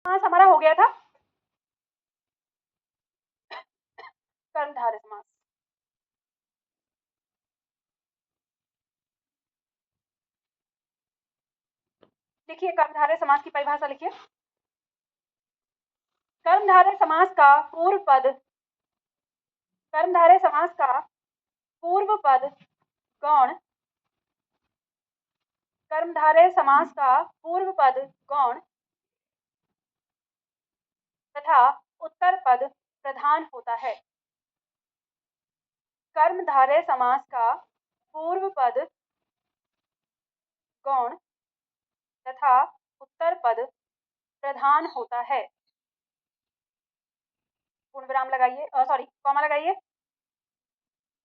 समास हमारा हो गया था कर्मधारय समास। लिखिए कर्मधारय समास की परिभाषा लिखिए। कर्मधारय समास का पूर्व पद, कर्मधारय समास का पूर्व पद गौण, कर्मधारय समास का पूर्व पद गौण तथा उत्तर पद प्रधान होता है। कर्मधारय समास का पूर्व पद गौण तथा उत्तर पद प्रधान होता है। पूर्ण विराम लगाइए, सॉरी कॉमा लगाइए।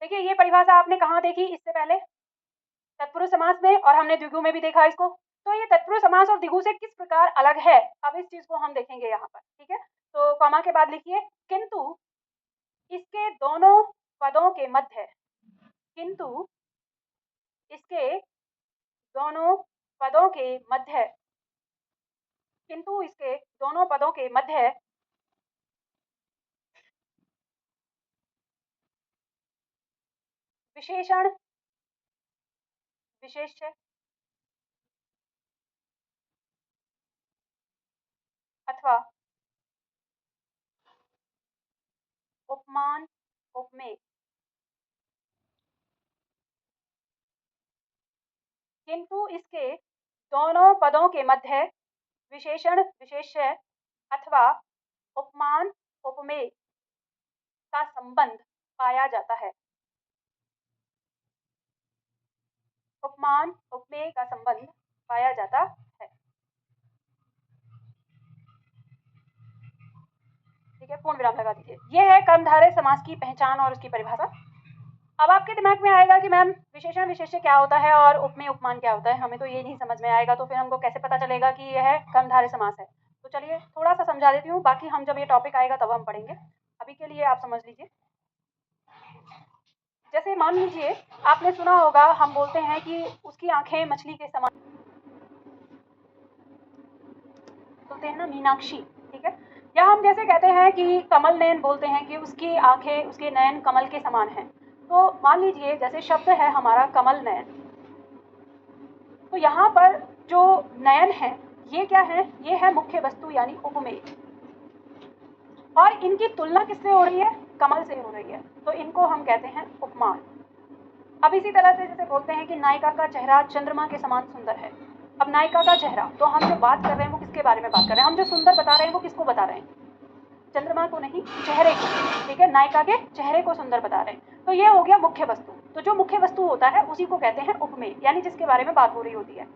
देखिए ये परिभाषा आपने कहाँ देखी इससे पहले? तत्पुरुष समास में, और हमने द्विगु में भी देखा इसको। तो ये तत्पुरुष समास और द्विगु से किस प्रकार अलग है, अब इस चीज को हम देखेंगे यहाँ पर। ठीक है, तो कॉमा के बाद लिखिए किंतु इसके दोनों पदों के मध्य, किंतु इसके दोनों पदों के मध्य, किंतु इसके दोनों पदों के मध्य विशेषण विशेष्य अथवा उपमान उपमेय, किंतु इसके दोनों पदों के मध्य विशेषण विशेष्य अथवा उपमान उपमेय का संबंध पाया जाता है। उपमान उपमेय का संबंध पाया जाता है। ठीक है, पूर्ण विराम लगा दीजिए। यह है कर्मधारय समास की पहचान और उसकी परिभाषा। अब आपके दिमाग में आएगा कि मैम विशेषण विशेष्य क्या होता है और उपमेय उपमान क्या होता है, हमें तो ये नहीं समझ में आएगा, तो फिर हमको कैसे पता चलेगा कि यह कर्मधारय समास है। तो चलिए थोड़ा सा समझा देती हूँ, बाकी हम जब ये टॉपिक आएगा तब हम पढ़ेंगे, अभी के लिए आप समझ लीजिए। जैसे मान लीजिए आपने सुना होगा, हम बोलते हैं कि उसकी आंखें मछली के समान, बोलते हैं ना मीनाक्षी। ठीक है, या हम जैसे कहते हैं कि कमल नयन, बोलते हैं कि उसकी आंखें उसके नयन कमल के समान हैं। तो मान लीजिए जैसे शब्द है हमारा कमल नयन, तो यहाँ पर जो नयन है ये क्या है, ये है मुख्य वस्तु यानी उपमेय, और इनकी तुलना किससे हो रही है, कमल से हो रही है, तो इनको हम कहते हैं उपमान। अब इसी तरह से जैसे बोलते हैं कि नायिका का चेहरा चंद्रमा के समान सुंदर है। अब नायिका का चेहरा, तो हम जो बात कर रहे हैं वो किसके बारे में बात कर रहे हैं, हम जो सुंदर बता रहे हैं वो किसको बता रहे हैं, चंद्रमा को नहीं, चेहरे को। ठीक है, नायिका के चेहरे को सुंदर बता रहे हैं, तो ये हो गया मुख्य वस्तु। तो जो मुख्य वस्तु होता है उसी को कहते हैं उपमेय, यानी जिसके बारे में बात हो रही होती है,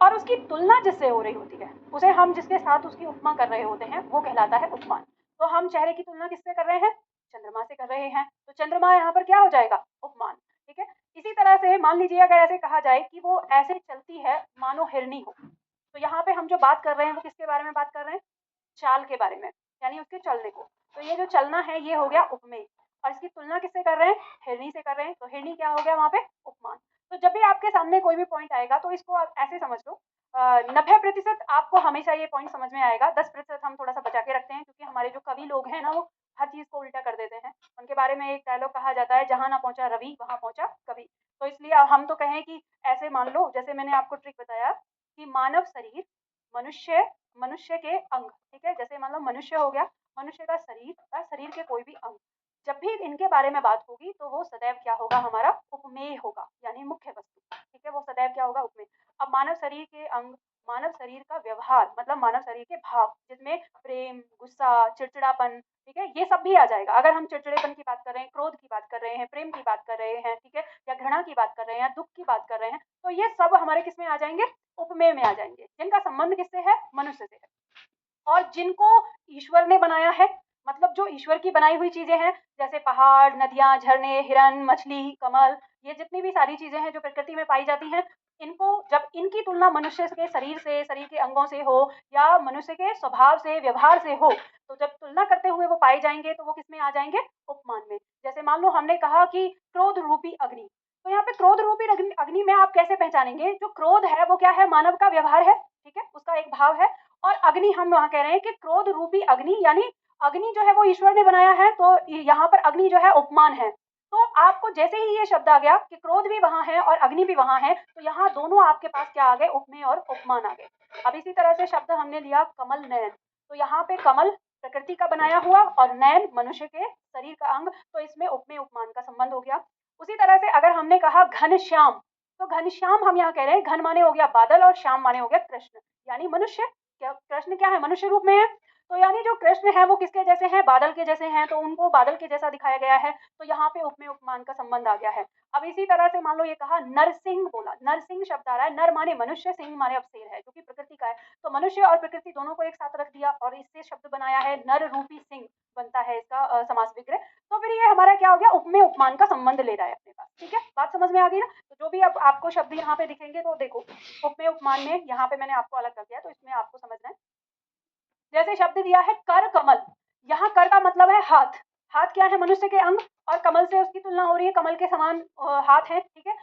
और उसकी तुलना जिससे हो रही होती है, उसे हम जिसके साथ उसकी उपमा कर रहे होते हैं वो कहलाता है उपमान। तो हम चेहरे की तुलना किससे कर रहे हैं, चंद्रमा से कर रहे हैं, तो चंद्रमा यहाँ पर क्या हो जाएगा, उपमान। ठीक है, इसी तरह से मान लीजिए अगर ऐसे कहा जाए कि वो ऐसे चलती है मानो हिरनी हो, तो यहाँ पे हम जो बात कर रहे हैं वो किसके बारे में बात कर रहे हैं, चाल के बारे में, यानी उसके चलने को। तो ये जो चलना है ये हो गया उपमेय, और इसकी तुलना किससे कर रहे हैं, हिरनी से कर रहे हैं, तो हिरनी क्या हो गया वहाँ पे, उपमान। तो जब भी आपके सामने कोई भी पॉइंट आएगा तो इसको आप ऐसे समझ लो, 90% आपको हमेशा ये पॉइंट समझ में आएगा, 10% हम थोड़ा सा बचा के रखते हैं, क्योंकि हमारे जो कवि लोग हैं ना वो हर चीज को उल्टा कर देते हैं। उनके बारे में एक डायलॉग कहा जाता है, जहां ना पहुंचा रवि वहां पहुंचा कवि। तो इसलिए हम तो कहें कि ऐसे मान लो, जैसे मैंने आपको ट्रिक बताया कि मानव शरीर, मनुष्य, मनुष्य के अंग, ठीक है, जैसे मान लो मनुष्य हो गया, मनुष्य का शरीर और शरीर के कोई भी अंग, जब भी इनके बारे में बात होगी तो वो सदैव क्या होगा, हमारा उपमेय होगा, यानी मुख्य वस्तु। ठीक है, वो सदैव क्या होगा, उपमेय। अब मानव शरीर के अंग, मानव शरीर का व्यवहार, मतलब मानव शरीर के भाव, जिसमें प्रेम, गुस्सा, चिड़चिड़ापन, ठीक है, ये सब भी आ जाएगा। अगर हम चिड़चिड़ेपन की बात कर रहे हैं, क्रोध की बात कर रहे हैं, प्रेम की बात कर रहे हैं, ठीक है, या घृणा की बात कर रहे हैं, या दुख की बात कर रहे हैं, तो ये सब हमारे किस में आ जाएंगे, उपमेय में आ जाएंगे, जिनका संबंध किससे है, मनुष्य से है, और जिनको ईश्वर ने बनाया है, मतलब जो ईश्वर की बनाई हुई चीजें हैं, जैसे पहाड़, नदियां, झरने, हिरन, मछली, कमल, ये जितनी भी सारी चीजें हैं जो प्रकृति में पाई जाती हैं, इनको जब इनकी तुलना मनुष्य के शरीर से, शरीर के अंगों से हो, या मनुष्य के स्वभाव से, व्यवहार से हो, तो जब तुलना करते हुए वो पाए जाएंगे तो वो किसमें आ जाएंगे, उपमान में। जैसे मान लो हमने कहा कि क्रोध रूपी अग्नि, तो यहाँ पे क्रोध रूपी अग्नि में आप कैसे पहचानेंगे, जो क्रोध है वो क्या है, मानव का व्यवहार है, ठीक है, उसका एक भाव है, और अग्नि हम वहाँ कह रहे हैं कि क्रोध रूपी अग्नि, यानी अग्नि जो है वो ईश्वर ने बनाया है, तो यहाँ पर अग्नि जो है उपमान है। तो आपको जैसे ही ये शब्द आ गया कि क्रोध भी वहाँ है और अग्नि भी वहाँ है, तो यहाँ दोनों आपके पास क्या आ गए, उपमेय और उपमान आ गए। अब इसी तरह से शब्द हमने लिया कमल नयन, तो यहाँ पे कमल प्रकृति का बनाया हुआ और नयन मनुष्य के शरीर का अंग, तो इसमें उपमेय उपमान का संबंध हो गया। उसी तरह से अगर हमने कहा घनश्याम, तो घनश्याम हम यहाँ कह रहे हैं, घन माने हो गया बादल और श्याम माने हो गया कृष्ण, यानी मनुष्य। क्या कृष्ण क्या है, मनुष्य रूप में है। तो यानी जो कृष्ण है वो किसके जैसे हैं, बादल के जैसे हैं, तो उनको बादल के जैसा दिखाया गया है, तो यहाँ पे उपमेय उपमान का संबंध आ गया है। अब इसी तरह से मान लो ये कहा नरसिंह, बोला नरसिंह शब्द आ रहा है, नर माने मनुष्य, सिंह माने अब शेर है जो कि प्रकृति का है, तो मनुष्य और प्रकृति दोनों को एक साथ रख दिया और इससे शब्द बनाया है नर रूपी सिंह, बनता है इसका समास विग्रह। तो फिर ये हमारा क्या हो गया, उपमेय उपमान का संबंध ले रहा है अपने पास। ठीक है, बात समझ में आ गई ना। तो जो भी अब आपको शब्द यहाँ पे दिखेंगे तो देखो उपमेय उपमान में यहाँ पे मैंने आपको अलग कर दिया, तो इसमें आपको समझना है। जैसे शब्द दिया है कर कमल, यहाँ कर का मतलब है हाथ, हाथ क्या है, मनुष्य के अंग, और कमल से उसकी तुलना हो रही है, कमल के समान हाथ है। ठीक है,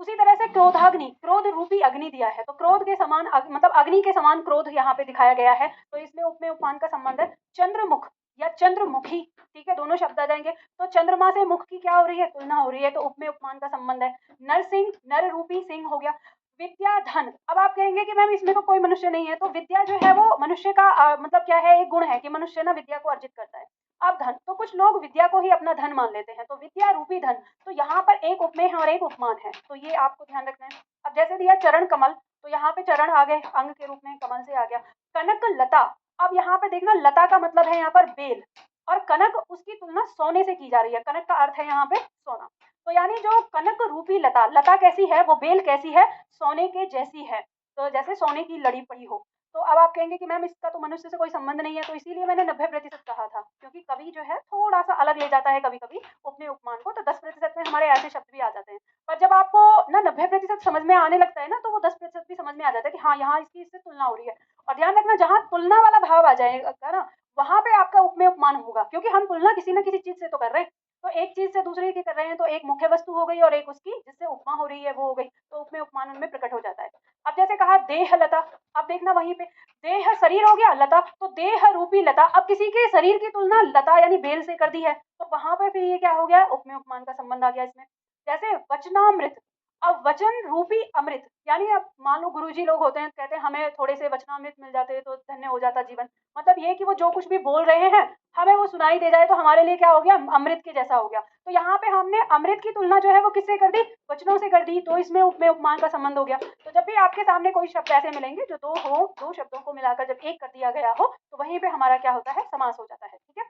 उसी तरह से क्रोधाग्नि, क्रोध रूपी अग्नि दिया है, तो क्रोध के समान मतलब अग्नि के समान क्रोध यहाँ पे दिखाया गया है, तो इसमें उपमेय उपमान का संबंध है। चंद्रमुख या चंद्रमुखी, ठीक है, दोनों शब्द आ जाएंगे, तो चंद्रमा से मुख की क्या हो रही है, तुलना हो रही है, तो उपमेय उपमान का संबंध है। नरसिंह, नर रूपी सिंह हो गया। विद्या धन, अब आप कहेंगे कि मैम इसमें तो कोई मनुष्य नहीं है, तो विद्या जो है वो मनुष्य का मतलब क्या है, एक गुण है कि मनुष्य ना विद्या को अर्जित करता है। अब धन, तो कुछ लोग विद्या को ही अपना धन मान लेते हैं, तो विद्या रूपी धन, तो यहाँ पर एक उपमेय है और एक उपमान है, तो ये आपको ध्यान रखना है। अब जैसे दिया चरण कमल, तो यहाँ पे चरण आ गए अंग के रूप में, कमल से आ गया। कनक लता, अब यहाँ पे देखना लता का मतलब है यहाँ पर बेल, और कनक उसकी तुलना सोने से की जा रही है, कनक का अर्थ है यहाँ पे सोना, तो यानी जो कनक रूपी लता, लता कैसी है, वो बेल कैसी है, सोने के जैसी है, तो जैसे सोने की लड़ी पड़ी हो। तो अब आप कहेंगे कि मैम इसका तो मनुष्य से कोई संबंध नहीं है, तो इसीलिए मैंने 90% कहा था, क्योंकि कवि जो है थोड़ा सा अलग ले जाता है कभी कभी उपमेय उपमान को, तो 10% में हमारे ऐसे शब्द भी आ जाते हैं। पर जब आपको ना 90% समझ में आने लगता है ना, तो वो 10% भी समझ में आ जाता है कि हाँ यहाँ इसकी इससे तुलना हो रही है। और ध्यान रखना, जहाँ तुलना वाला भाव आ जाएगा ना, वहां पे आपका उपमेय उपमान होगा, क्योंकि हम तुलना किसी न किसी चीज से तो कर रहे हैं, तो एक चीज से दूसरे की कर रहे हैं, तो एक मुख्य वस्तु हो गई और एक उसकी जिससे उपमा हो रही है वो हो गई, तो उपमेय उपमान उनमें प्रकट हो जाता है। अब जैसे कहा देह लता, अब देखना वहीं पे देह शरीर हो गया, लता तो देह रूपी लता, अब किसी के शरीर की तुलना लता यानी बेल से कर दी है, तो वहां पर फिर ये क्या हो गया, उपमेय उपमान का संबंध आ गया इसमें। जैसे वचनामृत, अब वचन रूपी अमृत, यानी अब मान लो गुरुजी लोग होते हैं, कहते हैं हमें थोड़े से वचनामृत मिल जाते तो धन्य हो जाता जीवन, मतलब ये कि वो जो कुछ भी बोल रहे हैं हमें वो सुनाई दे जाए, तो हमारे लिए क्या हो गया, अमृत के जैसा हो गया। तो यहाँ पे हमने अमृत की तुलना जो है वो किससे कर दी, वचनों से कर दी, तो इसमें उपमेय उपमान का संबंध हो गया। तो जब भी आपके सामने कोई शब्द ऐसे मिलेंगे जो दो शब्दों को मिलाकर जब एक कर दिया गया हो, तो वहीं पे हमारा क्या होता है, समास हो जाता है। ठीक है,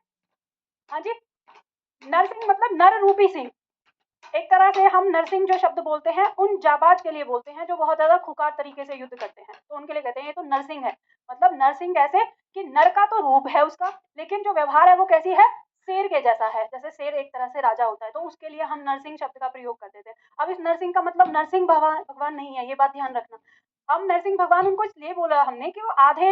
हाँ जी। नरसिंह मतलब नर रूपी सिंह, एक तरह से हम नरसिंह जो शब्द बोलते हैं उन जाबाज के लिए बोलते हैं जो बहुत ज्यादा खुकार तरीके से युद्ध करते हैं, तो उनके लिए कहते हैं ये तो नरसिंह है। मतलब नरसिंह कैसे कि नर का तो रूप है उसका, लेकिन जो व्यवहार है वो कैसी है, शेर के जैसा है, जैसे शेर एक तरह से राजा होता है, तो उसके लिए हम नरसिंह शब्द का प्रयोग करते थे। अब इस नरसिंह का मतलब नरसिंह भगवान भगवान नहीं है, ये बात ध्यान रखना। हम नरसिंह भगवान उनको इसलिए बोला हमने कि वो आधे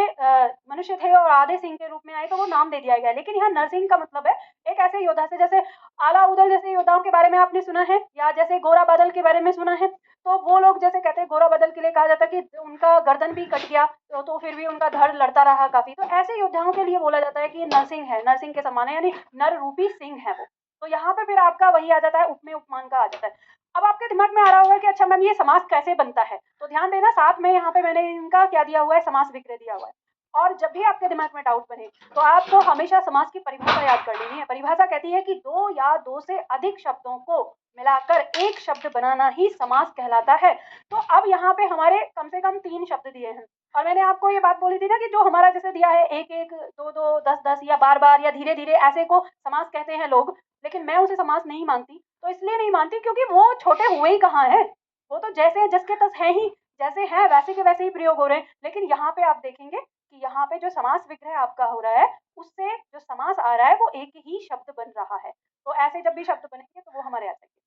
मनुष्य थे और आधे सिंह के रूप में आए, तो वो नाम दे दिया गया, लेकिन यहाँ नरसिंह का मतलब है एक ऐसे योद्धा से, जैसे आला उदल जैसे योद्धाओं के बारे में आपने सुना है, या जैसे गोरा बादल के बारे में सुना है, तो वो लोग जैसे कहते हैं गोरा बादल के लिए कहा जाता है कि उनका गर्दन भी कट गया, तो फिर भी उनका धड़ लड़ता रहा काफी, तो ऐसे योद्धाओं के लिए बोला जाता है कि ये नरसिंह है, नरसिंह के समान है, यानी नर रूपी सिंह है वो। तो यहाँ पे फिर आपका वही आ जाता है, उपमेय उपमान का आ जाता है। अब आपके दिमाग में आ रहा होगा कि अच्छा मैम ये समास कैसे बनता है, तो ध्यान देना, साथ में यहाँ पे मैंने इनका क्या दिया हुआ है, समास विग्रह दिया हुआ है। और जब भी आपके दिमाग में डाउट बने, तो आपको हमेशा समास की परिभाषा याद कर लेनी है। परिभाषा कहती है कि दो या दो से अधिक शब्दों को मिलाकर एक शब्द बनाना ही समास कहलाता है। तो अब यहाँ पे हमारे कम से कम 3 शब्द दिए हैं, और मैंने आपको ये बात बोली थी ना कि जो हमारा जैसे दिया है एक एक, दो दो, 10 10 या बार बार या धीरे धीरे, ऐसे को समास कहते हैं लोग, लेकिन मैं उसे समास नहीं मानती। तो इसलिए नहीं मानती क्योंकि वो छोटे हुए ही कहाँ है, वो तो जैसे जस के तस है ही, जैसे है वैसे के वैसे ही प्रयोग हो रहे हैं। लेकिन यहाँ पे आप देखेंगे कि यहाँ पे जो समास विग्रह आपका हो रहा है, उससे जो समास आ रहा है वो एक ही शब्द बन रहा है। तो ऐसे जब भी शब्द बनेंगे तो वो हमारे आ जाएंगे।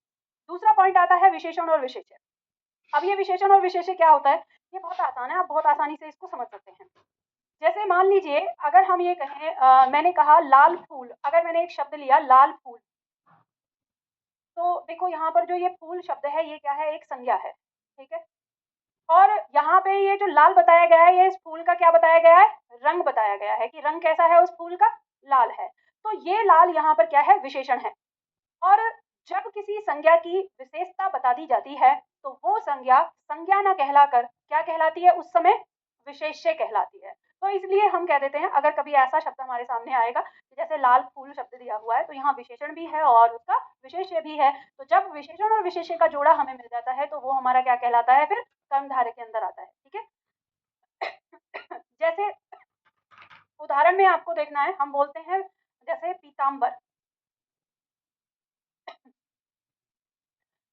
दूसरा पॉइंट आता है विशेषण और विशेष्य। अब ये विशेषण और विशेष्य क्या होता है, ये बहुत आसान है, आप बहुत आसानी से इसको समझ सकते हैं। जैसे मान लीजिए अगर हम ये कहें मैंने कहा लाल फूल, अगर मैंने एक शब्द लिया लाल फूल, तो देखो यहाँ पर जो ये फूल शब्द है ये क्या है, एक संज्ञा है। ठीक है, और यहाँ पे ये जो लाल बताया गया है, ये इस फूल का क्या बताया गया है, रंग बताया गया है कि रंग कैसा है उस फूल का, लाल है। तो ये लाल यहाँ पर क्या है, विशेषण है। और जब किसी संज्ञा की विशेषता बता दी जाती है तो वो संज्ञा संज्ञा न कहलाकर क्या कहलाती है उस समय, विशेष्य कहलाती है। तो इसलिए हम कह देते हैं, अगर कभी ऐसा शब्द हमारे सामने आएगा जैसे लाल फूल शब्द दिया हुआ है तो यहाँ विशेषण भी है और उसका विशेष्य भी है। तो जब विशेषण और विशेष्य का जोड़ा हमें मिल जाता है तो वो हमारा क्या कहलाता है, फिर कर्मधारय के अंदर आता है। ठीक है। जैसे उदाहरण में आपको देखना है, हम बोलते हैं जैसे पीताम्बर,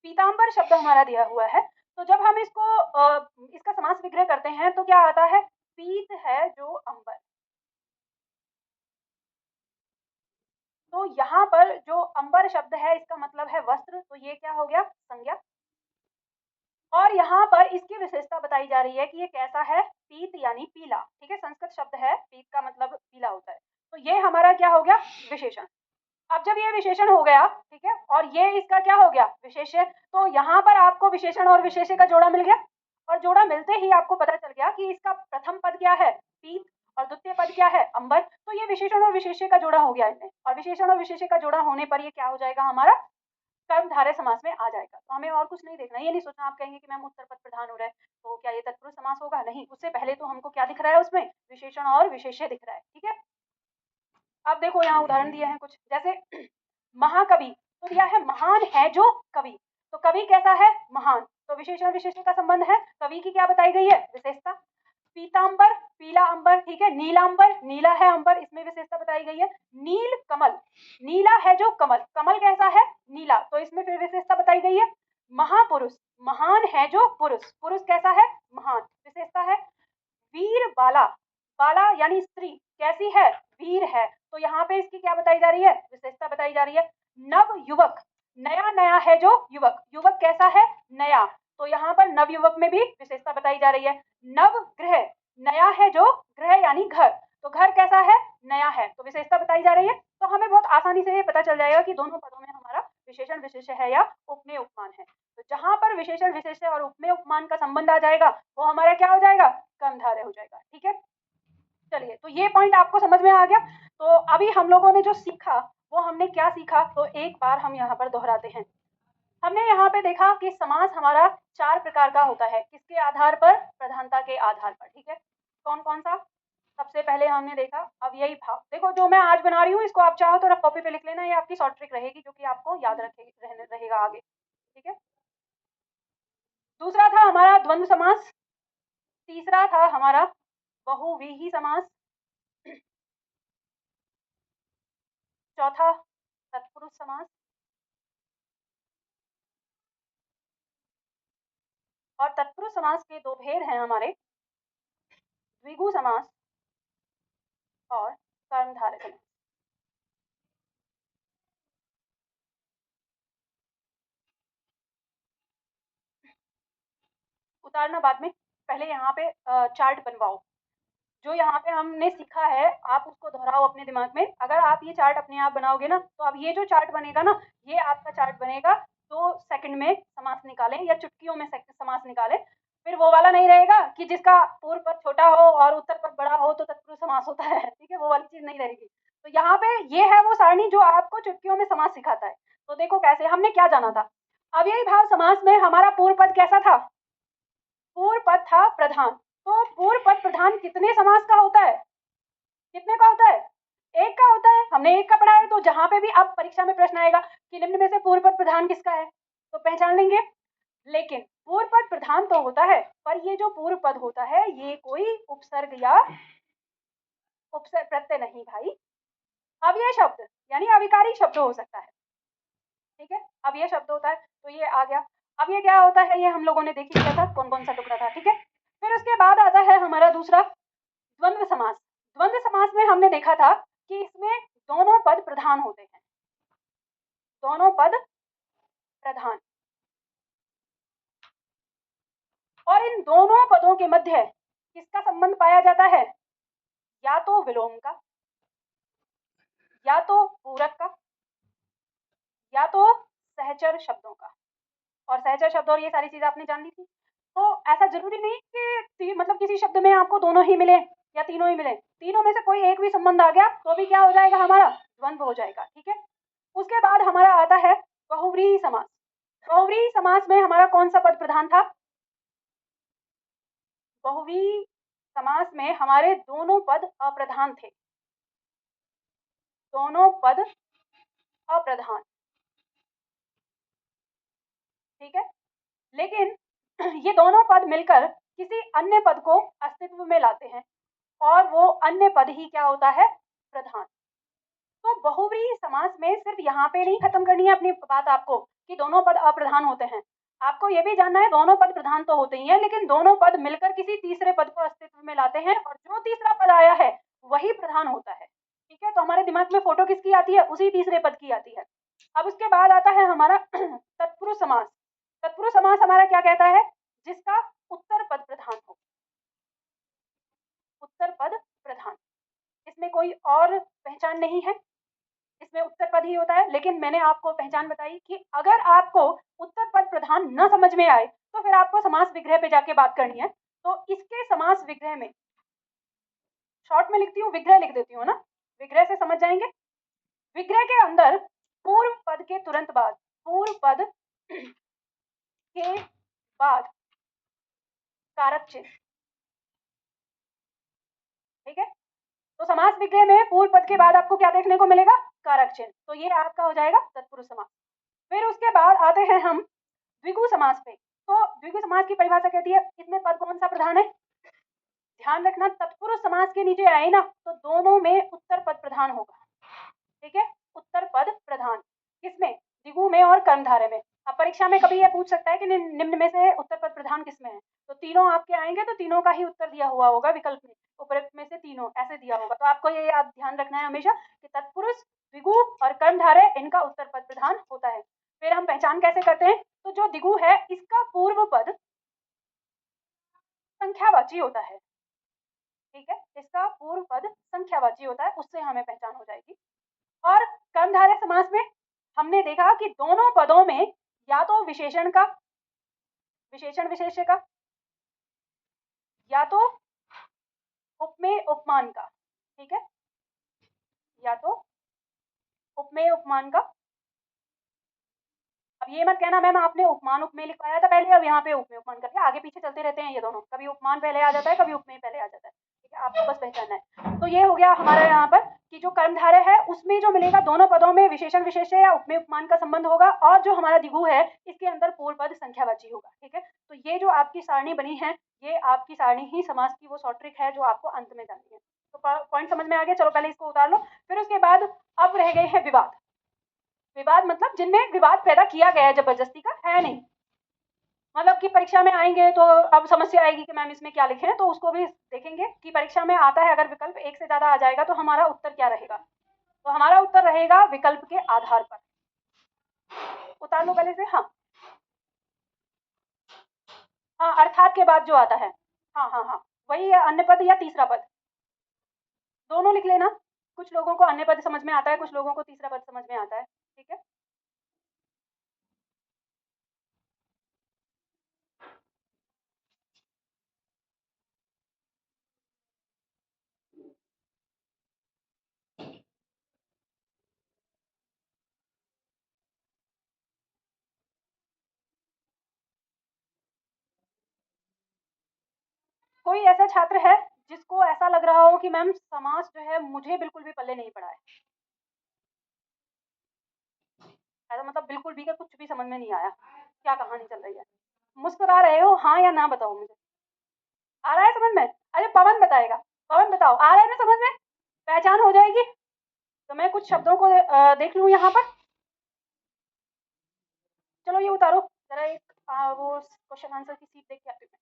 पीताम्बर शब्द हमारा दिया हुआ है। तो जब हम इसका समास विग्रह करते हैं तो क्या आता है, पीत है जो अंबर। तो यहाँ पर जो अंबर शब्द है इसका मतलब है वस्त्र, तो ये क्या हो गया, संज्ञा। और यहाँ पर इसकी विशेषता बताई जा रही है कि ये कैसा है, पीत यानी पीला। ठीक है, संस्कृत शब्द है, पीत का मतलब पीला होता है। तो ये हमारा क्या हो गया, विशेषण। अब जब ये विशेषण हो गया, ठीक है, और ये इसका क्या हो गया, विशेष्य, तो यहाँ पर आपको विशेषण और विशेष्य का जोड़ा मिल गया। और जोड़ा मिलते ही आपको पता चल गया कि इसका प्रथम पद क्या है, पीत, और द्वितीय पद क्या है, अंबर। तो ये विशेषण और विशेष्य का जोड़ा हो गया इनमें, और विशेषण और विशेष्य का जोड़ा होने पर ये क्या हो जाएगा, हमारा कर्मधारय समास में आ जाएगा। तो हमें और कुछ नहीं देखना, ये नहीं सोचना आप कहेंगे कि मैम उत्तर पद प्रधान हो रहा है तो क्या ये तत्पुरुष समास होगा, नहीं, उससे पहले तो हमको क्या दिख रहा है, उसमें विशेषण और विशेष्य दिख रहा है। ठीक है, अब देखो यहाँ उदाहरण दिए हैं कुछ, जैसे महाकवि, तो दिया है महान है जो कवि। तो कवि कैसा है, महान, तो विशेषण विशेष्य का संबंध है, कवि की क्या बताई गई है, विशेषता। पीतांबर, पीला अंबर, ठीक है, नीलांबर, नीला है अंबर, इसमें विशेषता बताई गई है। नील कमल, नीला है जो कमल, कमल कैसा है, नीला, तो इसमें फिर विशेषता बताई गई है। महापुरुष, महान है जो पुरुष, पुरुष कैसा है, महान, विशेषता है। वीर बाला, बाला यानी स्त्री कैसी है, वीर है, तो यहाँ पे इसकी क्या बताई जा रही है, विशेषता बताई जा रही है। नव युवक, नया नया है जो युवक, युवक कैसा है, नया, तो यहाँ पर नव युवक में भी विशेषता बताई जा रही है। नव गृह, नया है जो गृह यानी घर, तो घर कैसा है, नया है, तो विशेषता बताई जा रही है। तो हमें बहुत आसानी से ये पता चल जाएगा कि दोनों पदों में हमारा विशेषण विशेष्य है या उपमेय उपमान है। तो जहां पर विशेषण विशेष्य और उपमेय उपमान का संबंध आ जाएगा वो हमारा क्या हो जाएगा, कर्मधारय हो जाएगा। ठीक है, चलिए, तो ये पॉइंट आपको समझ में आ गया। तो अभी हम लोगों ने जो सीखा वो हमने क्या सीखा, तो एक बार हम यहाँ पर दोहराते हैं। हमने यहाँ पे देखा कि समास हमारा 4 प्रकार का होता है, किसके आधार पर, प्रधानता के आधार पर। ठीक है, कौन कौन सा, सबसे पहले हमने देखा अव्ययी भाव। देखो जो मैं आज बना रही हूँ इसको आप चाहो तो रफ कॉपी पे लिख लेना, ये आपकी शॉर्ट ट्रिक रहेगी जो कि आपको याद रहेगा आगे। ठीक है, दूसरा था हमारा द्वंद्व समास, तीसरा था हमारा बहुव्रीहि समास, चौथा तत्पुरुष समास, और तत्पुरुष समास के 2 भेद हैं हमारे, द्विगु समास और कर्मधारय समास। उतारना बाद में, पहले यहाँ पे चार्ट बनवाओ। जो यहाँ पे हमने सीखा है आप उसको दोहराओ अपने दिमाग में। अगर आप ये चार्ट अपने आप बनाओगे ना तो अब ये जो चार्ट बनेगा ना, ये आपका चार्ट बनेगा। 2 सेकंड में समास निकालें या चुटकियों में समास निकालें। फिर वो वाला नहीं रहेगा कि जिसका पूर्व पद छोटा हो और उत्तर पद बड़ा हो तो तत्पुरुष समास होता है। ठीक है, वो वाली चीज नहीं रहेगी। तो यहाँ पे ये है वो सारणी जो आपको चुटकियों में समास सिखाता है। तो देखो कैसे, हमने क्या जाना था, अव्ययी भाव समास में हमारा पूर्व पद कैसा था, पूर्व पद था प्रधान। तो पूर्व पद प्रधान कितने समास का होता है, कितने का होता है, एक का होता है, हमने एक का पढ़ा है। तो जहां पे भी अब परीक्षा में प्रश्न आएगा कि निम्न में से पूर्व पद प्रधान किसका है तो पहचान लेंगे। लेकिन पूर्व पद प्रधान तो होता है, पर ये जो पूर्व पद होता है ये कोई उपसर्ग या उपसर्ग प्रत्यय नहीं भाई, अब ये शब्द यानी अविकारी शब्द हो सकता है। ठीक है, अब ये शब्द होता है तो ये आ गया। अब ये क्या होता है, ये हम लोगों ने देख लिया था कौन कौन सा टुकड़ा था। ठीक है, फिर उसके बाद आता है हमारा दूसरा द्वंद्व समास। द्वंद्व समास में हमने देखा था कि इसमें दोनों पद प्रधान होते हैं, दोनों पद प्रधान, और इन दोनों पदों के मध्य किसका संबंध पाया जाता है, या तो विलोम का, या तो पूरक का, या तो सहचर शब्दों का। और सहचर शब्द और ये सारी चीज आपने जान ली थी। तो ऐसा जरूरी नहीं कि मतलब किसी शब्द में आपको दोनों ही मिले या तीनों ही मिले, तीनों में से कोई एक भी संबंध आ गया तो भी क्या हो जाएगा, हमारा द्वंद्व हो जाएगा। ठीक है, उसके बाद हमारा आता है बहुव्रीहि समास। बहुव्रीहि समास में हमारा कौन सा पद प्रधान था? बहुव्रीहि समास में हमारे दोनों पद अप्रधान थे, दोनों पद अप्रधान। ठीक है, लेकिन ये दोनों पद मिलकर किसी अन्य पद को अस्तित्व में लाते हैं और वो अन्य पद ही क्या होता है, प्रधान। तो बहुव्रीहि समास में सिर्फ यहाँ पे नहीं खत्म करनी है अपनी बात आपको कि दोनों पद अप्रधान होते हैं, आपको ये भी जानना है दोनों पद प्रधान तो होते ही हैं, लेकिन दोनों पद मिलकर किसी तीसरे पद को अस्तित्व में लाते हैं और जो तीसरा पद आया है वही प्रधान होता है। ठीक है, तो हमारे दिमाग में फोटो किसकी आती है, उसी तीसरे पद की आती है। अब उसके बाद आता है हमारा तत्पुरुष समास। तत्पुरुष समास हमारा क्या कहता है, जिसका उत्तर पद प्रधान हो, उत्तर पद प्रधान, इसमें कोई और पहचान नहीं है, इसमें उत्तर पद ही होता है। लेकिन मैंने आपको पहचान बताई कि अगर आपको उत्तर पद प्रधान न समझ में आए तो फिर आपको समास विग्रह पे जाके बात करनी है। तो इसके समास विग्रह में शॉर्ट में लिखती हूँ, विग्रह लिख देती हूँ ना, विग्रह से समझ जाएंगे। विग्रह के अंदर पूर्व पद के तुरंत बाद, पूर्व पद के बाद कारक चिन्ह। ठीक है, तो समास विग्रह में पूर्व पद के बाद आपको क्या देखने को मिलेगा, कारक चिन्ह। तो ये आपका हो जाएगा तत्पुरुष समास। फिर उसके बाद आते हैं हम द्विगु समास पे। तो द्विगु समास की परिभाषा कहती है इसमें पद कौन सा प्रधान है, ध्यान रखना तत्पुरुष समास के नीचे आए ना तो दोनों में उत्तर पद प्रधान होगा। ठीक है, उत्तर पद प्रधान किसमें, द्विगु में और कर्मधारय में। अब परीक्षा में कभी ये पूछ सकता है कि निम्न में से उत्तर पद प्रधान किसमें है, तो तीनों आपके आएंगे तो तीनों का ही उत्तर दिया हुआ होगा विकल्प में, उपरोक्त में से तीनों ऐसे दिया होगा। तो आपको ये याद ध्यान रखना है हमेशा कि तत्पुरुष, द्विगु और कर्मधारय इनका उत्तर पद प्रधान होता है। फिर हम पहचान कैसे करते हैं, तो जो द्विगु है इसका पूर्व पद संख्यावाची होता है। ठीक है, इसका पूर्व पद संख्यावाची होता है, उससे हमें पहचान हो जाएगी। और कर्मधारय समास में हमने देखा कि दोनों पदों में या तो विशेषण का, विशेषण विशेष्य का, या तो उपमेय उपमान का। ठीक है, या तो उपमेय उपमान का। अब ये मत कहना मैम आपने उपमान उपमेय लिखवाया था पहले, अब यहाँ पे उपमेय उपमान कर दिया, आगे पीछे चलते रहते हैं ये दोनों, कभी उपमान पहले आ जाता है कभी उपमेय पहले आ जाता है। ठीक है, आपको बस पहचानना है। तो ये हो गया हमारा यहाँ पर कि जो कर्मधारय है उसमें जो मिलेगा दोनों पदों में विशेषण विशेष्य या उपमेय उपमान का संबंध होगा, और जो हमारा द्विगु है इसके अंदर पूर्व पद संख्यावाची होगा। ठीक है, तो ये जो आपकी सारणी बनी है ये आपकी सारणी ही समास की वो शॉर्ट ट्रिक है जो आपको अंत में जाननी है। तो पॉइंट समझ में आ गया, चलो पहले इसको उतार लो। फिर उसके बाद अब रह गए हैं विवाद। विवाद मतलब जिनमें विवाद पैदा किया गया है, जबरदस्ती का है नहीं, मतलब कि परीक्षा में आएंगे तो अब समस्या आएगी कि मैम इसमें क्या लिखे हैं, तो उसको भी देखेंगे कि परीक्षा में आता है अगर विकल्प एक से ज्यादा आ जाएगा तो हमारा उत्तर क्या रहेगा। तो हमारा उत्तर रहेगा विकल्प के आधार पर। उतार लो पहले से। हाँ हाँ, अर्थात के बाद जो आता है, हाँ हाँ हाँ, वही है अन्य पद या तीसरा पद, दोनों लिख लेना। कुछ लोगों को अन्य पद समझ में आता है, कुछ लोगों को तीसरा पद समझ में आता है। ठीक है, कोई ऐसा छात्र है जिसको ऐसा लग रहा हो कि मैम समास जो है मुझे बिल्कुल भी पल्ले नहीं पड़ा है, ऐसा मतलब बिल्कुल भी, का कुछ भी समझ में नहीं आया, क्या कहानी चल रही है, मुस्कुरा रहे हो हाँ या ना बताओ मुझे, आ रहा है समझ में? अरे पवन बताएगा, पवन बताओ आ रहा है ना समझ में, पहचान हो जाएगी। तो मैं कुछ शब्दों को देख लूँ यहाँ पर। चलो ये उतारो जरा, एक वो क्वेश्चन आंसर की सीट देख के आती हूँ।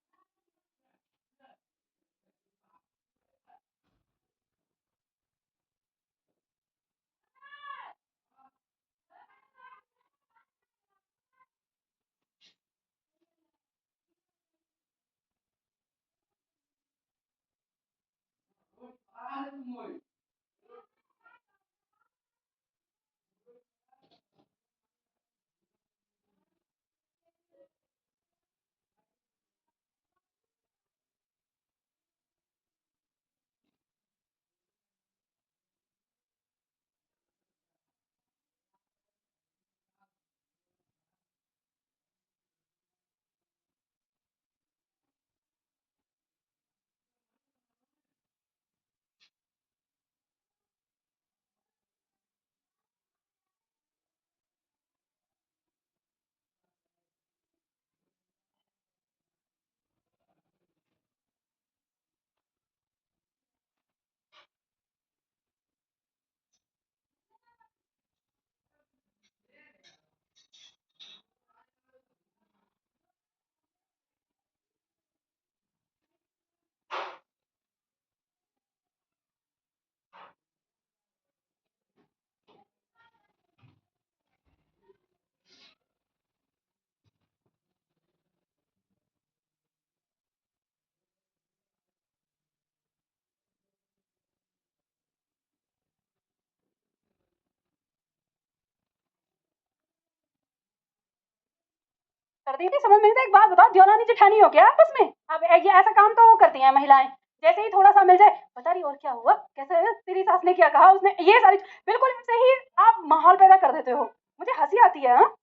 कर दी थी समझ में नहीं था। एक बात बताओ, देवरानी जेठानी हो क्या आपस में? अब ये ऐसा काम तो वो करती हैं महिलाएं, जैसे ही थोड़ा सा मिल जाए, बता रही और क्या हुआ, कैसे है? तेरी सास ने क्या कहा, उसने ये सारी बिल्कुल ऐसे ही आप माहौल पैदा कर देते हो। मुझे हंसी आती है। हाँ,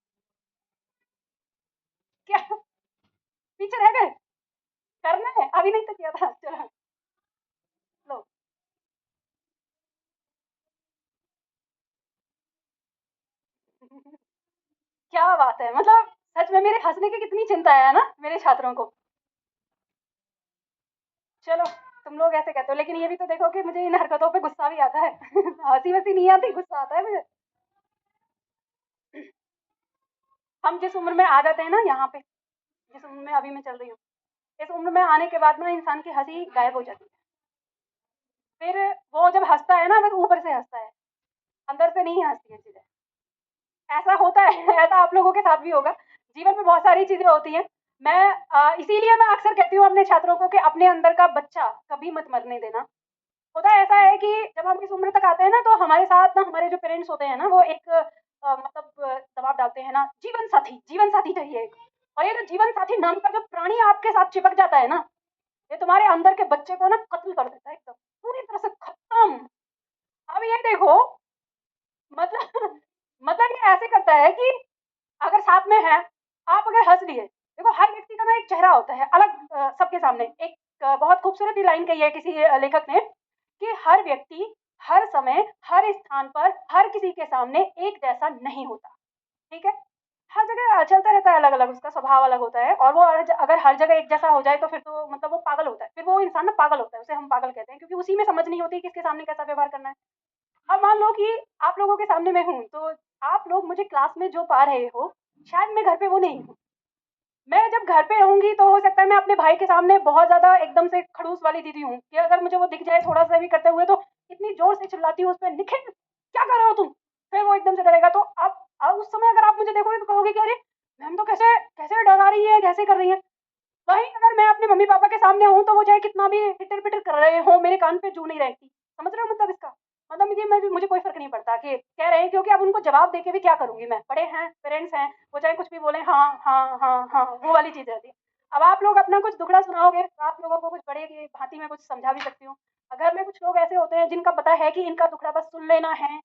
क्या पीछे रह गए? करना है अभी, नहीं तो किया था, चलो लो। क्या बात है, मतलब सच में मेरे हंसने की कितनी चिंता है ना मेरे छात्रों को। चलो, तुम लोग ऐसे कहते हो, लेकिन ये भी तो देखो कि मुझे इन हरकतों पे गुस्सा भी आता है। हंसी वसी नहीं आती, गुस्सा आता है मुझे। हम जिस उम्र में आ जाते हैं ना यहाँ पे, जिस उम्र में अभी मैं चल रही हूँ, इस उम्र में आने के बाद ना इंसान की हंसी गायब हो जाती है। फिर वो जब हंसता है ना, बस ऊपर से हंसता है, अंदर से नहीं हंसती है चीजें। ऐसा होता है। ऐसा आप लोगों के साथ भी होगा। जीवन में बहुत सारी चीजें होती हैं। मैं इसीलिए मैं अक्सर कहती हूँ अपने छात्रों को कि अपने अंदर का बच्चा कभी मत मरने देना। होता ऐसा है कि जब हम इस उम्र तक आते हैं ना, तो हमारे साथ ना हमारे जो पेरेंट्स होते हैं ना, वो एक मतलब दबाव डालते हैं ना, जीवन साथी चाहिए एक। और ये जो जीवन साथी नाम का जो प्राणी आपके साथ चिपक जाता है ना, ये तुम्हारे अंदर के बच्चे को ना कत्ल कर देता है एकदम, पूरी तरह से खत्म। अब ये देखो, मतलब मतलब ये ऐसे करता है कि अगर साथ में है, आप अगर हंस लिए, देखो हर व्यक्ति का ना एक चेहरा होता है अलग, सबके सामने एक बहुत खूबसूरत ही लाइन कही है किसी लेखक ने, कि हर व्यक्ति हर समय हर स्थान पर हर किसी के सामने एक जैसा नहीं होता। ठीक है, हर जगह चलता रहता है, अलग अलग उसका स्वभाव अलग होता है, और वो अगर हर जगह एक जैसा हो जाए तो फिर तो मतलब वो पागल होता है, फिर वो इंसान ना पागल होता है, उसे हम पागल कहते हैं, क्योंकि उसी में समझ नहीं होती किसके सामने कैसा व्यवहार करना है। अब मान लो कि आप लोगों के सामने मैं हूँ, तो आप लोग मुझे क्लास में जो पा रहे हो, शायद मैं घर पे वो नहीं हूँ। मैं जब घर पे रहूँगी तो हो सकता है मैं अपने भाई के सामने बहुत ज़्यादा एकदम से खड़ूस वाली दीदी हूँ, कि अगर मुझे वो दिख जाए थोड़ा-सा भी करते हुए, तो इतनी ज़ोर से चिल्लाती हूँ उस पे, "निखिल, क्या कर रहे हो तुम?" फिर वो एकदम से डरेगा, तो अब उस समय अगर आप मुझे देखोगे तो कहोगे कि अरे! मैम तो कैसे कैसे डरा रही है, कैसे कर रही है। वहीं अगर मैं अपने मम्मी-पापा के सामने हूँ, तो वो चाहे कितना भी पिटर-पिटर कर रहे हों, मेरे कान पे जूं नहीं रहेगी। समझ रहे हो मतलब इसका? मतलब ये मुझे कोई फ़र्क नहीं पड़ता कि कह रहे हैं, क्योंकि अब उनको जवाब देके भी क्या करूँगी मैं? बड़े हैं, पेरेंट्स हैं, वो चाहे कुछ भी बोलें, हाँ, हाँ, हाँ, हाँ, वो वाली चीज़ रहती है। अब आप लोग अपना कुछ दुखड़ा सुनाओगे, तो आप लोगों को कुछ बड़े की भाँति मैं कुछ समझा भी सकती हूँ। घर में कुछ लोग ऐसे होते हैं जिनका पता है कि इनका दुखड़ा बस सुन लेना है,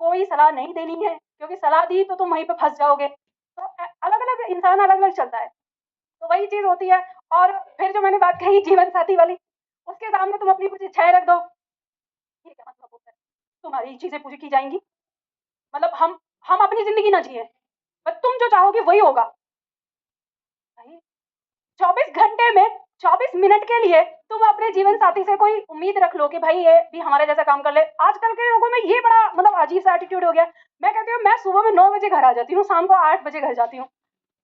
कोई सलाह नहीं देनी है, क्योंकि सलाह दी तो तुम वहीं पे फँस जाओगे। तो अलग-अलग इंसान अलग-अलग चलता है। तो वही चीज़ होती है। और फिर जो मैंने बात कही जीवन साथी वाली, उसके सामने तुम अपनी कुछ इच्छाएँ रख दो, ये क्या मतलब होता है? तुम्हारी चीज़ें पूरी की जाएँगी? मतलब हम अपनी ज़िंदगी ना जिएँ, बस तुम जो चाहोगे वही होगा। भाई 24 घंटे में 24 मिनट के लिए तुम अपने जीवन साथी से कोई उम्मीद रख लो कि भाई ये भी हमारे जैसा काम कर ले। आजकल के लोगों में ये बड़ा मतलब अजीब-सा एटीट्यूड हो गया है। मैं कहती हूँ मैं सुबह में 9 बजे घर आ जाती हूँ, शाम को 8 बजे घर जाती हूँ।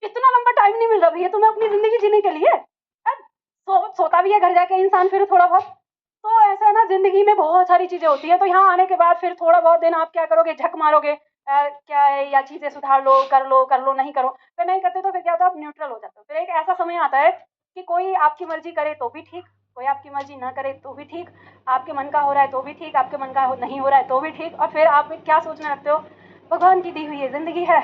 इतना लंबा टाइम नहीं मिल रहा भैया तुम्हें अपनी ज़िंदगी जीने के लिए? सोता भी है घर जाके इंसान फिर थोड़ा बहुत। तो ऐसा है ना, ज़िंदगी में बहुत सारी चीज़ें होती हैं, तो यहाँ आने के बाद फिर थोड़ा बहुत दिन आप क्या करोगे, झक मारोगे, क्या है या चीज़ें सुधार लो, कर लो, नहीं करो। फिर नहीं करते तो फिर क्या होता है, आप न्यूट्रल हो जाते हो। फिर एक ऐसा समय आता है कि कोई आपकी मर्ज़ी करे तो भी ठीक, कोई आपकी मर्ज़ी ना करे तो भी ठीक, आपके मन का हो रहा है तो भी ठीक, आपके मन का नहीं हो रहा है तो भी ठीक, और फिर आप क्या सोचने लगते हो, भगवान की दी हुई ये ज़िंदगी है,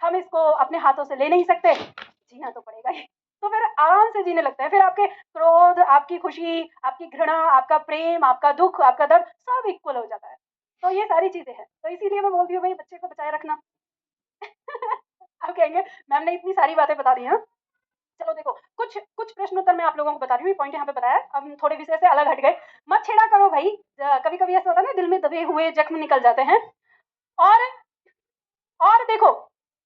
हम इसको अपने हाथों से ले नहीं सकते, जीना तो पड़ेगा ही। तो फिर आराम से जीने लगते हैं। फिर आपके क्रोध, आपकी खुशी, आपकी घृणा, आपका प्रेम, आपका दुःख, आपका दर्द सब इक्वल हो जाता है। तो ये सारी चीज़ें हैं। तो इसीलिए मैं बोलती हूँ भई बच्चे को बचाए रखना। अब कहेंगे मैम ने इतनी सारी बातें बता दी हैं। चलो देखो, कुछ कुछ प्रश्न उत्तर मैं आप लोगों को बता रही हूँ, ये पॉइंट यहाँ पे बताया। अब हम थोड़े विषय से अलग हट गए। मत छेड़ा करो भई। कभी-कभी ऐसा होता है ना, दिल में दबे हुए ज़ख्म निकल जाते हैं। और देखो,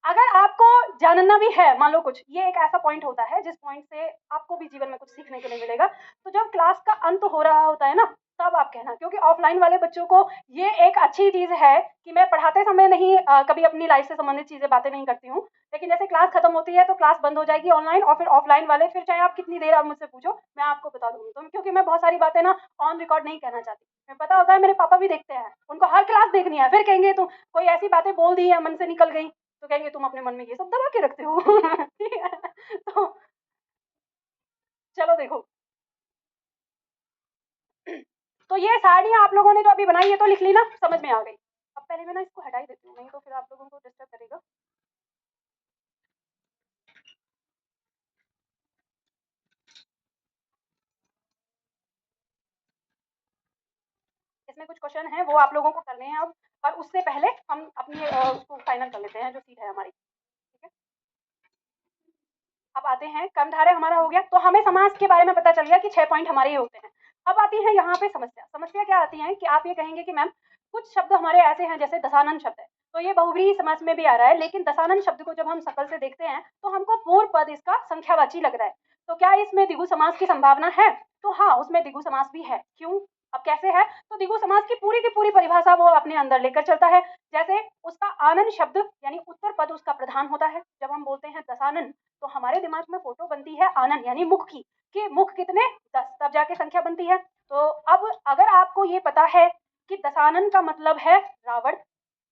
अगर आपको जानना भी है, मान लो कुछ, ये एक ऐसा पॉइंट होता है जिस पॉइंट से आपको भी जीवन में कुछ सीखने के लिए मिलेगा। तो जब क्लास का अंत हो रहा होता है ना, तब आप कहना, क्योंकि ऑफलाइन वाले बच्चों को ये एक अच्छी चीज़ है कि मैं पढ़ाते समय नहीं कभी अपनी लाइफ से संबंधित चीज़ें बातें नहीं करती हूँ। लेकिन जैसे क्लास खत्म होती है तो क्लास बंद हो जाएगी ऑनलाइन, और फिर ऑफलाइन वाले फिर चाहे आप कितनी देर आप मुझसे पूछो, मैं आपको बता दूँगी। तो क्योंकि मैं बहुत सारी बातें ना ऑन रिकॉर्ड नहीं कहना चाहती। हमें पता होता है मेरे पापा भी देखते हैं, उनको हर क्लास देखनी है, फिर कहेंगे तुम कोई ऐसी बातें बोल दी या मन से निकल गई, तो कहेंगे तुम अपने मन में ये सब दबा के रखते हो। ठीक है? तो चलो देखो, तो ये साड़ियाँ आप लोगों ने जो अभी बनाई है तो लिख ली ना, समझ में आ गई। अब पहले मैं ना इसको हटा ही देती हूँ, नहीं तो फिर आप लोगों को डिस्टर्ब करेगा। इसमें कुछ क्वेश्चन हैं वो आप लोगों को करने हैं अब, और उससे पहले हम अपनी उसको फाइनल कर लेते हैं जो सीट है हमारी। ठीक है, अब आते हैं कर्मधारय हमारा हो गया, तो हमें समास के बारे में पता चल गया कि 6 पॉइंट हमारे ये होते हैं। अब आती है यहाँ पे समस्या। समस्या क्या आती है कि आप ये कहेंगे कि मैम कुछ शब्द हमारे ऐसे हैं जैसे दशानन शब्द है, तो ये बहुव्रीहि समास में भी आ रहा है, लेकिन दशानन शब्द को जब हम शकल से देखते हैं तो हमको पूर्व पद इसका संख्यावाची लग रहा है। तो क्या इसमें द्विगु समास की संभावना है? तो हाँ, उसमें द्विगु समास भी है। क्यों? अब कैसे है? तो द्विगु समास की पूरी परिभाषा वो अपने अंदर लेकर चलता है। जैसे उसका आनन शब्द यानी उत्तर पद उसका प्रधान होता है। जब हम बोलते हैं दशानन तो हमारे दिमाग में फोटो बनती है आनन यानी मुख की, कि मुख कितने 10, तब जाके संख्या बनती है। तो अब अगर आपको ये पता है कि दशानन का मतलब है रावण,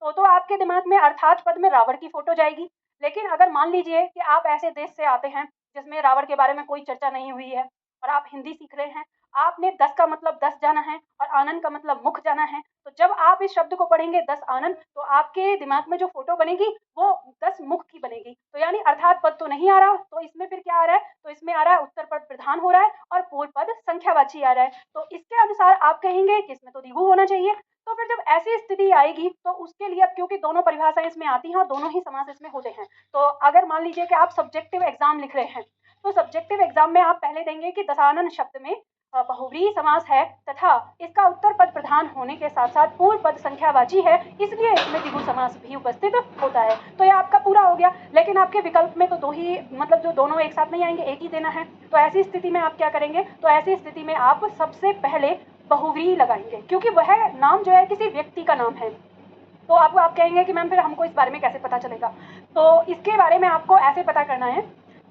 तो आपके दिमाग में अर्थात पद में रावण की फोटो जाएगी। लेकिन अगर मान लीजिए कि आप ऐसे देश से आते हैं जिसमें रावण के बारे में कोई चर्चा नहीं हुई है और आप हिंदी सीख रहे हैं, आपने 10 का मतलब 10 जाना है और आनंद का मतलब मुख जाना है, तो जब आप इस शब्द को पढ़ेंगे 10 आनंद, तो आपके दिमाग में जो फोटो बनेगी वो 10 मुख की बनेगी। तो यानी अर्थात पद तो नहीं आ रहा, तो इसमें फिर क्या आ रहा है? तो इसमें आ रहा है उत्तर पद प्रधान हो रहा है और पूर्व पद संख्यावाची आ रहा है। तो इसके अनुसार आप कहेंगे कि इसमें तो द्विगु होना चाहिए। तो फिर जब ऐसी स्थिति आएगी तो उसके लिए, अब क्योंकि दोनों परिभाषाएं इसमें आती हैं और दोनों ही समास इसमें होते हैं, तो अगर मान लीजिए कि आप सब्जेक्टिव एग्जाम लिख रहे हैं, तो सब्जेक्टिव एग्जाम में आप पहले देंगे कि दशानन शब्द में बहुव्रीहि समास है तथा इसका उत्तर पद प्रधान होने के साथ साथ पूर्व पद संख्यावाची है, इसलिए इसमें द्विगु समास भी उपस्थित होता है। तो ये आपका पूरा हो गया। लेकिन आपके विकल्प में तो दो ही, मतलब जो दोनों एक साथ नहीं आएंगे, एक ही देना है। तो ऐसी स्थिति में आप क्या करेंगे? तो ऐसी स्थिति में आप सबसे पहले बहुव्रीहि लगाएंगे, क्योंकि वह नाम जो है किसी व्यक्ति का नाम है। तो आप कहेंगे कि मैम फिर हमको इस बारे में कैसे पता चलेगा? तो इसके बारे में आपको ऐसे पता करना है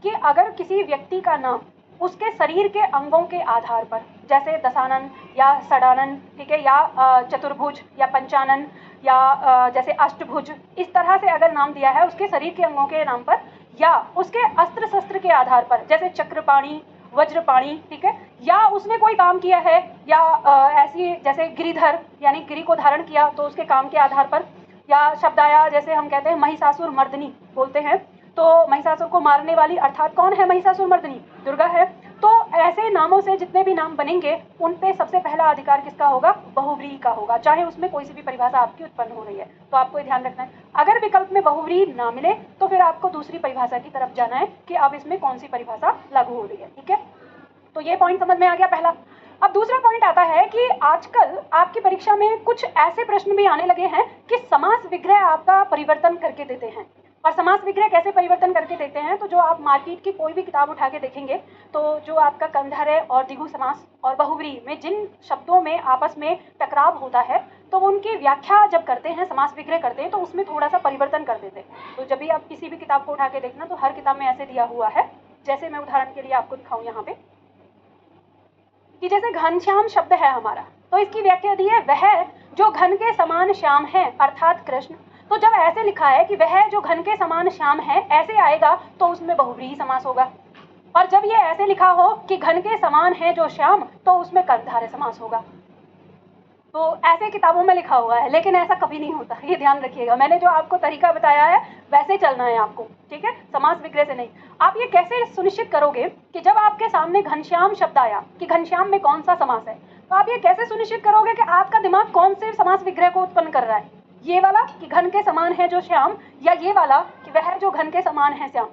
कि अगर किसी व्यक्ति का नाम उसके शरीर के अंगों के आधार पर, जैसे दशानन या षडानन, ठीक है, या चतुर्भुज या पंचानन या जैसे अष्टभुज, इस तरह से अगर नाम दिया है उसके शरीर के अंगों के नाम पर, या उसके अस्त्र शस्त्र के आधार पर, जैसे चक्रपाणी, वज्रपाणी, ठीक है, या उसने कोई काम किया है, या ऐसी जैसे गिरिधर यानी गिरि को धारण किया तो उसके काम के आधार पर, या शब्दाया जैसे हम कहते हैं महिषासुर मर्दिनी बोलते हैं, तो महिषासुर को मारने वाली अर्थात कौन है महिषासुर मर्दिनी? दुर्गा है। तो ऐसे नामों से जितने भी नाम बनेंगे उन पे सबसे पहला अधिकार किसका होगा? बहुव्रीहि का होगा, चाहे उसमें कोई सी भी परिभाषा आपकी उत्पन्न हो रही है। तो आपको ध्यान रखना है, अगर विकल्प में बहुव्रीहि ना मिले तो फिर आपको दूसरी परिभाषा की तरफ जाना है कि अब इसमें कौन सी परिभाषा लागू हो रही है। ठीक है, तो ये पॉइंट समझ में आ गया पहला। अब दूसरा पॉइंट आता है कि आजकल आपकी परीक्षा में कुछ ऐसे प्रश्न भी आने लगे हैं कि समास विग्रह आपका परिवर्तन करके देते हैं। और समास विग्रह कैसे परिवर्तन करके देते हैं? तो जो आप मार्केट की कोई भी किताब उठा के देखेंगे, तो जो आपका कर्मधारय और द्विगु समास और बहुव्रीहि में जिन शब्दों में आपस में टकराव होता है, तो वो उनकी व्याख्या जब करते हैं, समास विग्रह करते हैं, तो उसमें थोड़ा सा परिवर्तन कर देते हैं। तो जब भी आप किसी भी किताब को उठा के देखना, तो हर किताब में ऐसे दिया हुआ है, जैसे मैं उदाहरण के लिए आपको दिखाऊं यहाँ पे, कि जैसे घनश्याम शब्द है हमारा, तो इसकी व्याख्या दी है वह जो घन के समान श्याम है, अर्थात कृष्ण। तो जब ऐसे लिखा है कि वह जो घन के समान श्याम है, ऐसे आएगा तो उसमें बहुव्रीहि समास होगा। और जब ये ऐसे लिखा हो कि घन के समान है जो श्याम, तो उसमें कर्मधारय समास होगा। तो ऐसे किताबों में लिखा हुआ है, लेकिन ऐसा कभी नहीं होता, ये ध्यान रखिएगा। मैंने जो आपको तरीका बताया है वैसे चलना है आपको, ठीक है, समास विग्रह से नहीं। आप ये कैसे सुनिश्चित करोगे कि जब आपके सामने घनश्याम शब्द आया कि घनश्याम में कौन सा समास है, तो आप ये कैसे सुनिश्चित करोगे कि आपका दिमाग कौन से समास विग्रह को उत्पन्न कर रहा है? ये वाला कि घन के समान है जो श्याम, या ये वाला कि वह जो घन के समान है श्याम?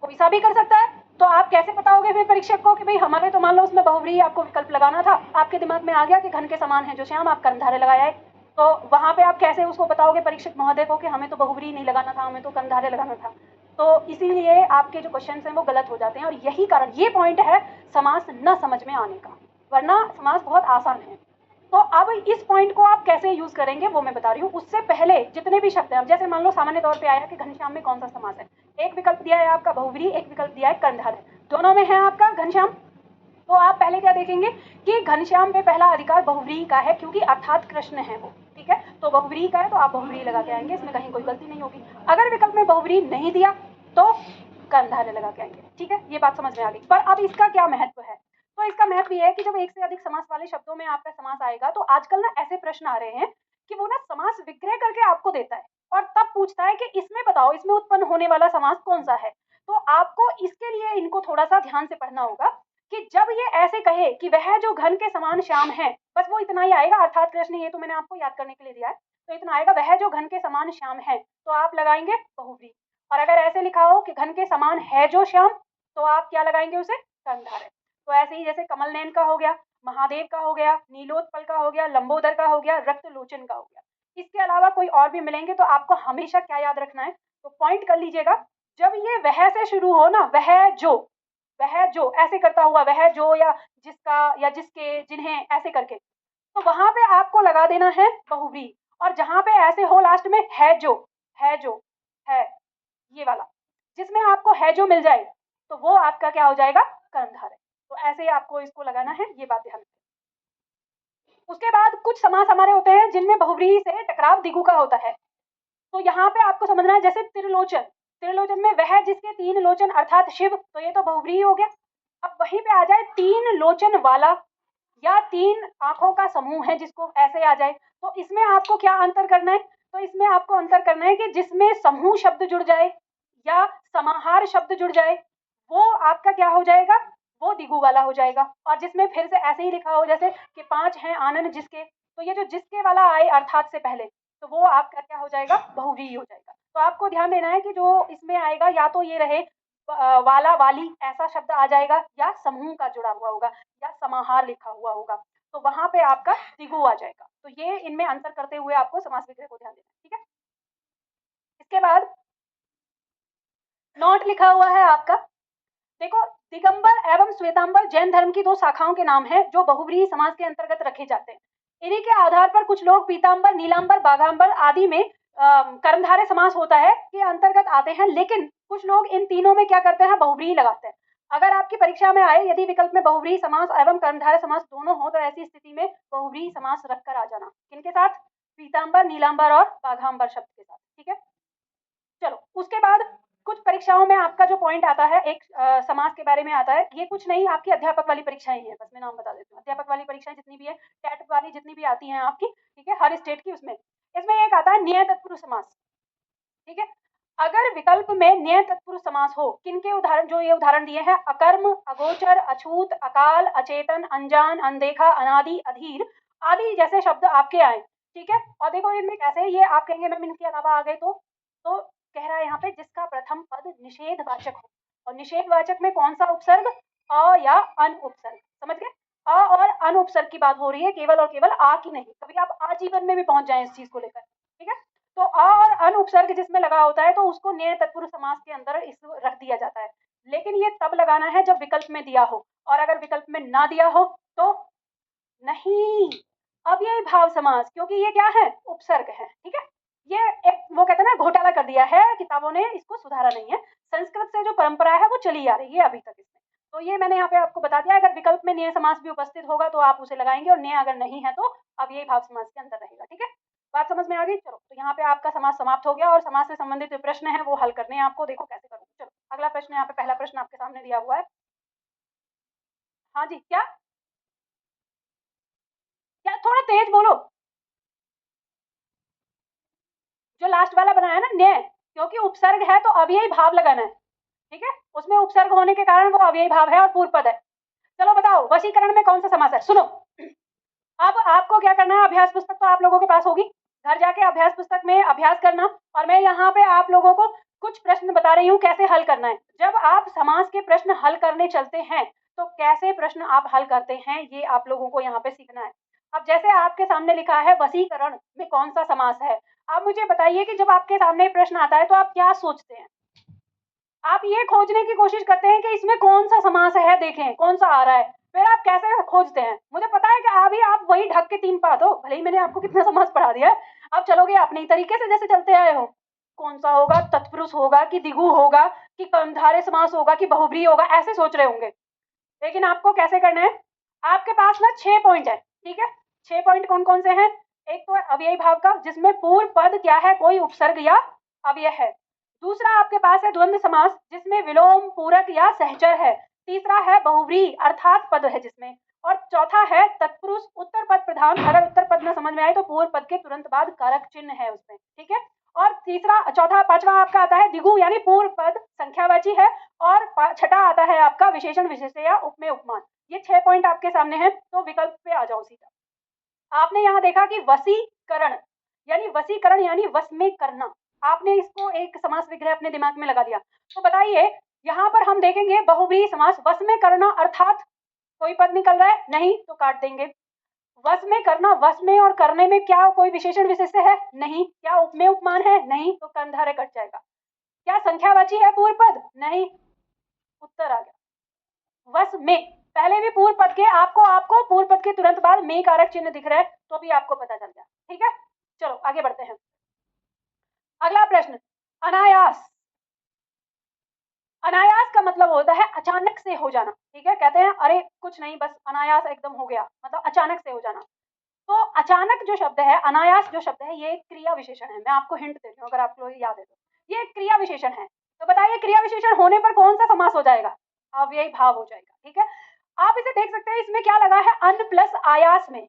कोई सा भी कर सकता है। तो आप कैसे बताओगे फिर परीक्षक को कि भाई हमारे, तो मान लो उसमें बहुव्रीहि आपको विकल्प लगाना था, आपके दिमाग में आ गया कि घन के समान है जो श्याम, आप कर्मधारय लगाया है, तो वहां पे आप कैसे उसको बताओगे परीक्षक महोदय को कि हमें तो बहुव्रीहि नहीं लगाना था, हमें तो कर्मधारय लगाना था? तो इसीलिए आपके जो क्वेश्चन हैं वो गलत हो जाते हैं, और यही कारण, ये पॉइंट है समास न समझ में आने का, वरना समास बहुत आसान है। तो अब इस पॉइंट को आप कैसे यूज करेंगे वो मैं बता रही हूँ। उससे पहले जितने भी शब्द हैं, जैसे मान लो सामान्य तौर पे आया कि घनश्याम में कौन सा समास है, एक विकल्प दिया है आपका बहुव्रीहि, एक विकल्प दिया है कर्मधारय, दोनों में है आपका घनश्याम। तो आप पहले क्या देखेंगे कि घनश्याम पे पहला अधिकार बहुव्रीहि का है, क्योंकि अर्थात कृष्ण है वो, ठीक है, तो बहुव्रीहि का है, तो आप बहुव्रीहि लगा के आएंगे, इसमें कहीं कोई गलती नहीं होगी। अगर विकल्प में बहुव्रीहि नहीं दिया तो कर्मधारय लगा के आएंगे। ठीक है, ये बात समझ में आ गई। पर अब इसका क्या महत्व है? तो इसका महत्व ये है कि जब एक से अधिक समास वाले शब्दों में आपका समास आएगा, तो आजकल ना ऐसे प्रश्न आ रहे हैं कि वो ना समास विग्रह करके आपको देता है और तब पूछता है कि इसमें बताओ, इसमें उत्पन्न होने वाला समास कौन सा है। तो आपको इसके लिए इनको थोड़ा सा ध्यान से पढ़ना होगा कि जब ये ऐसे कहे कि वह जो घन के समान श्याम है, बस वो इतना ही आएगा, अर्थात कृष्ण, ये तो मैंने आपको याद करने के लिए दिया है, तो इतना आएगा, वह जो घन के समान श्याम है, तो आप लगाएंगे बहुव्रीहि। और अगर ऐसे लिखा हो कि घन के समान है जो श्याम, तो आप क्या लगाएंगे उसे, कर्णधारय। तो ऐसे ही जैसे कमल नयन का हो गया, महादेव का हो गया, नीलोत्पल का हो गया, लंबोदर का हो गया, रक्त लोचन का हो गया। इसके अलावा कोई और भी मिलेंगे, तो आपको हमेशा क्या याद रखना है, तो पॉइंट कर लीजिएगा, जब ये वह से शुरू हो ना, वह जो ऐसे करता हुआ, वह जो या जिसका या जिसके, जिन्हें, ऐसे करके, तो वहां पे आपको लगा देना है बहुव्रीहि। और जहां पे ऐसे हो लास्ट में है, ये वाला, जिसमें आपको है जो मिल जाए, तो वो आपका क्या हो जाएगा, कर्मधारय। तो ऐसे ही आपको इसको लगाना है, ये बात ध्यान रखें। उसके बाद कुछ समास हमारे होते हैं जिनमें बहुव्रीहि से टकराव दिगु का होता है। तो यहाँ पे आपको समझना है, जैसे त्रिलोचन, त्रिलोचन में वह जिसके तीन लोचन अर्थात शिव, तो ये तो बहुव्रीहि हो गया। अब वहीं पे आ जाए तीन लोचन वाला, या तीन आंखों का समूह है जिसको ऐसे आ जाए, तो इसमें आपको क्या अंतर करना है, तो इसमें आपको अंतर करना है कि जिसमें समूह शब्द जुड़ जाए या समाहार शब्द जुड़ जाए, वो आपका क्या हो जाएगा, वो दिगु वाला हो जाएगा। और जिसमें फिर से ऐसे ही लिखा हो, जैसे कि पांच हैं आनंद जिसके, तो ये जो जिसके वाला आए अर्थात से पहले, तो वो आपका क्या हो जाएगा, बहुव्रीहि हो जाएगा। तो आपको ध्यान देना है कि जो इसमें आएगा, या तो ये रहे वाला वाली ऐसा शब्द आ जाएगा, या समूह का जुड़ा हुआ होगा, या समाहार लिखा हुआ होगा, तो वहां पे आपका दिगु आ जाएगा। तो ये इनमें अंतर करते हुए आपको समास विग्रह को ध्यान देना है, ठीक है। इसके बाद नोट लिखा हुआ है आपका, देखो, दिगंबर एवं श्वेतांबर जैन धर्म की दो शाखाओं के नाम हैं जो बहुव्रीहि समास के अंतर्गत रखे जाते हैं। इन्हीं के आधार पर कुछ लोग पीतांबर, नीलांबर, बाघांबर आदि में कर्मधारय समास होता है के अंतर्गत आते हैं, लेकिन कुछ लोग इन तीनों में क्या करते हैं, बहुव्रीहि लगाते हैं। अगर आपकी परीक्षा में आए, यदि विकल्प में बहुव्रीहि समास एवं कर्मधारय समास दोनों हो, तो ऐसी स्थिति में बहुव्रीहि समास रखकर आ जाना, किनके साथ, पीतांबर, नीलांबर और बाघांबर शब्द के साथ, ठीक है। चलो, उसके बाद कुछ परीक्षाओं में आपका जो पॉइंट आता है, एक समास के बारे में आता है, ये कुछ नहीं, आपकी अध्यापक वाली परीक्षाएं हैं, बस मैं नाम बता देती हूँ, अध्यापक वाली परीक्षाएं जितनी भी है, टेट वाली जितनी भी आती हैं आपकी, ठीक है, हर स्टेट की, उसमें इसमें एक आता है न्याय तत्पुरुष समास, ठीक है। अगर विकल्प में न्याय तत्पुरुष समास हो, किनके उदाहरण, जो ये उदाहरण दिए हैं, अकर्म, अगोचर, अछूत, अकाल, अचेतन, अनजान, अनदेखा, अनादि, अधीर आदि जैसे शब्द आपके आए, ठीक है। और देखो इनमें कैसे, ये आप कहेंगे मैम इनके अलावा आ गए, तो कह रहा है यहाँ पे जिसका प्रथम पद निषेधवाचक हो, और निषेधवाचक में कौन सा उपसर्ग, अ या अन उपसर्ग, समझ गए, अ और अन उपसर्ग की बात हो रही है, केवल और केवल आ की नहीं, कभी आप आजीवन में भी पहुंच जाए इस चीज को लेकर, ठीक है। तो अ और अन उपसर्ग जिसमें लगा होता है, तो उसको न्याय तत्पुरुष समास के अंदर इस रख दिया जाता है, लेकिन ये तब लगाना है जब विकल्प में दिया हो, और अगर विकल्प में ना दिया हो तो नहीं। अब ये भाव समास, क्योंकि ये क्या है, उपसर्ग है, ठीक है। ये एक वो कहते हैं ना, घोटाला कर दिया है किताबों ने, इसको सुधारा नहीं है, संस्कृत से जो परंपरा है वो चली आ रही है अभी तक इसमें। तो ये मैंने यहाँ पे आपको बता दिया, अगर विकल्प में न्याय समास भी उपस्थित होगा तो आप उसे लगाएंगे, और न्याय अगर नहीं है तो अब ये भाव समास के अंदर रहेगा, ठीक है। बात समझ में आ गई। चलो, तो यहाँ पे आपका समास समाप्त हो गया, और समास से संबंधित जो प्रश्न है वो हल करने हैं आपको, देखो कैसे करूँ। चलो, अगला प्रश्न, यहाँ पे पहला प्रश्न आपके सामने दिया हुआ है। हाँ जी, क्या क्या, थोड़ा तेज बोलो। जो लास्ट वाला बनाया ना, न्याय, क्योंकि उपसर्ग है तो अव्ययी भाव लगाना है, ठीक है, उसमें उपसर्ग होने के कारण वो अव्ययी भाव है और पूर्व पद है। चलो बताओ, वशीकरण में कौन सा समास है, सुनो। अब आपको क्या करना है, अभ्यास पुस्तक तो आप लोगों के पास होगी, घर जाके अभ्यास पुस्तक में अभ्यास करना, और मैं यहाँ पे आप लोगों को कुछ प्रश्न बता रही हूँ कैसे हल करना है। जब आप समास के प्रश्न हल करने चलते हैं, तो कैसे प्रश्न आप हल करते हैं, ये आप लोगों को यहाँ पे सीखना है। अब जैसे आपके सामने लिखा है वशीकरण में कौन सा समास है, आप मुझे बताइए कि जब आपके सामने प्रश्न आता है तो आप क्या सोचते हैं। आप ये खोजने की कोशिश करते हैं कि इसमें कौन सा समास है, देखें कौन सा आ रहा है, फिर आप कैसे खोजते हैं। मुझे पता है कि अभी आप वही ढक के तीन पात हो, भले ही मैंने आपको कितना समास पढ़ा दिया है, आप चलोगे अपने तरीके से जैसे चलते आए हो, कौन सा होगा, तत्पुरुष होगा कि दिगु होगा कि कर्मधारय समास होगा कि बहुव्रीहि होगा, ऐसे सोच रहे होंगे। लेकिन आपको कैसे करना है, आपके पास ना 6 पॉइंट है, ठीक है। 6 पॉइंट कौन कौन से हैं, एक तो अव्ययी भाव का, जिसमें पूर्व पद क्या है, कोई उपसर्ग या अव्यय है। दूसरा आपके पास है द्वंद्व समास, जिसमें विलोम, पूरक या सहचर है। तीसरा है बहुव्रीहि अर्थात पद है जिसमें, और चौथा है तत्पुरुष उत्तर पद प्रधान, अगर उत्तर पद न समझ में आए तो पूर्व पद के तुरंत बाद कारक चिन्ह है उसमें, ठीक है। और तीसरा, चौथा, पांचवा आपका आता है दिगु यानी पूर्व पद संख्यावाची है, और छठा आता है आपका विशेषण विशेष्य या उपमेय उपमान। ये 6 पॉइंट आपके सामने हैं, तो विकल्प पे आ जाओ सीधा। आपने यहाँ देखा कि वसीकरण यानी वश में करना, आपने इसको एक समास विग्रह अपने दिमाग में लगा दिया। तो बताइए यहाँ पर हम देखेंगे बहुव्रीहि समास, वश में करना अर्थात कोई पद निकल रहा है नहीं, तो काट देंगे। वश में करना, वश में और करने में क्या कोई विशेषण विशेष्य है नहीं, क्या उपमेय उपमान है नहीं, तो कर्मधारय कट जाएगा। क्या संख्यावाची है पूर्व पद नहीं, उत्तर आ गया वश में। पहले भी पूर्व पद के आपको पूर्व पद के तुरंत बाद में कारक चिन्ह दिख रहा है, तो भी आपको पता चल गया। ठीक है, चलो आगे बढ़ते हैं। अगला प्रश्न, अनायास। अनायास का मतलब होता है अचानक से हो जाना। ठीक है, कहते हैं अरे कुछ नहीं, बस अनायास एकदम हो गया, मतलब अचानक से हो जाना। तो अचानक जो शब्द है, अनायास जो शब्द है, ये एक क्रिया विशेषण है। मैं आपको हिंट देती हूँ, अगर आपको याद है तो। ये एक क्रिया विशेषण है। तो बताइए क्रिया विशेषण होने पर कौन सा समास हो जाएगा? अव्ययी भाव हो जाएगा। ठीक है, आप इसे देख सकते हैं, इसमें क्या लगा है, अन प्लस आयास में।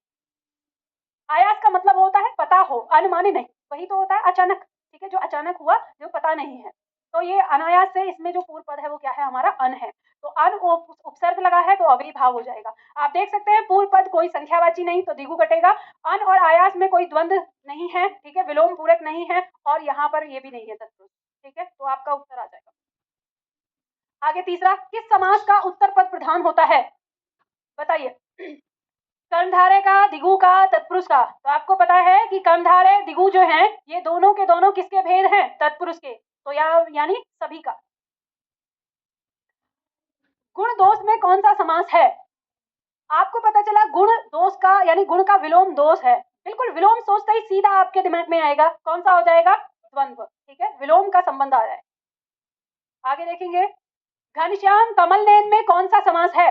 आयास का मतलब होता है पता हो, अन माने नहीं, वही तो होता है अचानक। ठीक है, जो अचानक हुआ, जो पता नहीं है। तो ये अनायास से, इसमें जो पूर्व पद है वो क्या है हमारा, अन है। तो अन उपसर्ग लगा है तो अव्ययी भाव हो जाएगा। आप देख सकते हैं पूर्व पद कोई संख्यावाची नहीं, तो दिगु कटेगा। अन और आयास में कोई द्वंद्व नहीं है। ठीक है, विलोम पूरक नहीं है, और यहाँ पर ये भी नहीं है तत्पुरुष। ठीक है, तो आपका उत्तर आ जाएगा। आगे तीसरा, किस समास का उत्तर पद प्रधान होता है? बताइए। कर्मधारय का, दिगु का, तत्पुरुष का। तो आपको पता है कि कर्मधारय दिगु जो हैं, ये दोनों के दोनों किसके भेद हैं? तत्पुरुष के। तो यानी सभी का। गुण दोष में कौन सा समास है? आपको पता चला गुण दोष का, यानी गुण का विलोम दोष है। बिल्कुल, विलोम सोचते ही सीधा आपके दिमाग में आएगा, कौन सा हो जाएगा? द्वंद्व। ठीक है, विलोम का संबंध आ जाए। आगे देखेंगे, घनश्याम कमल नयन में कौन सा समास है?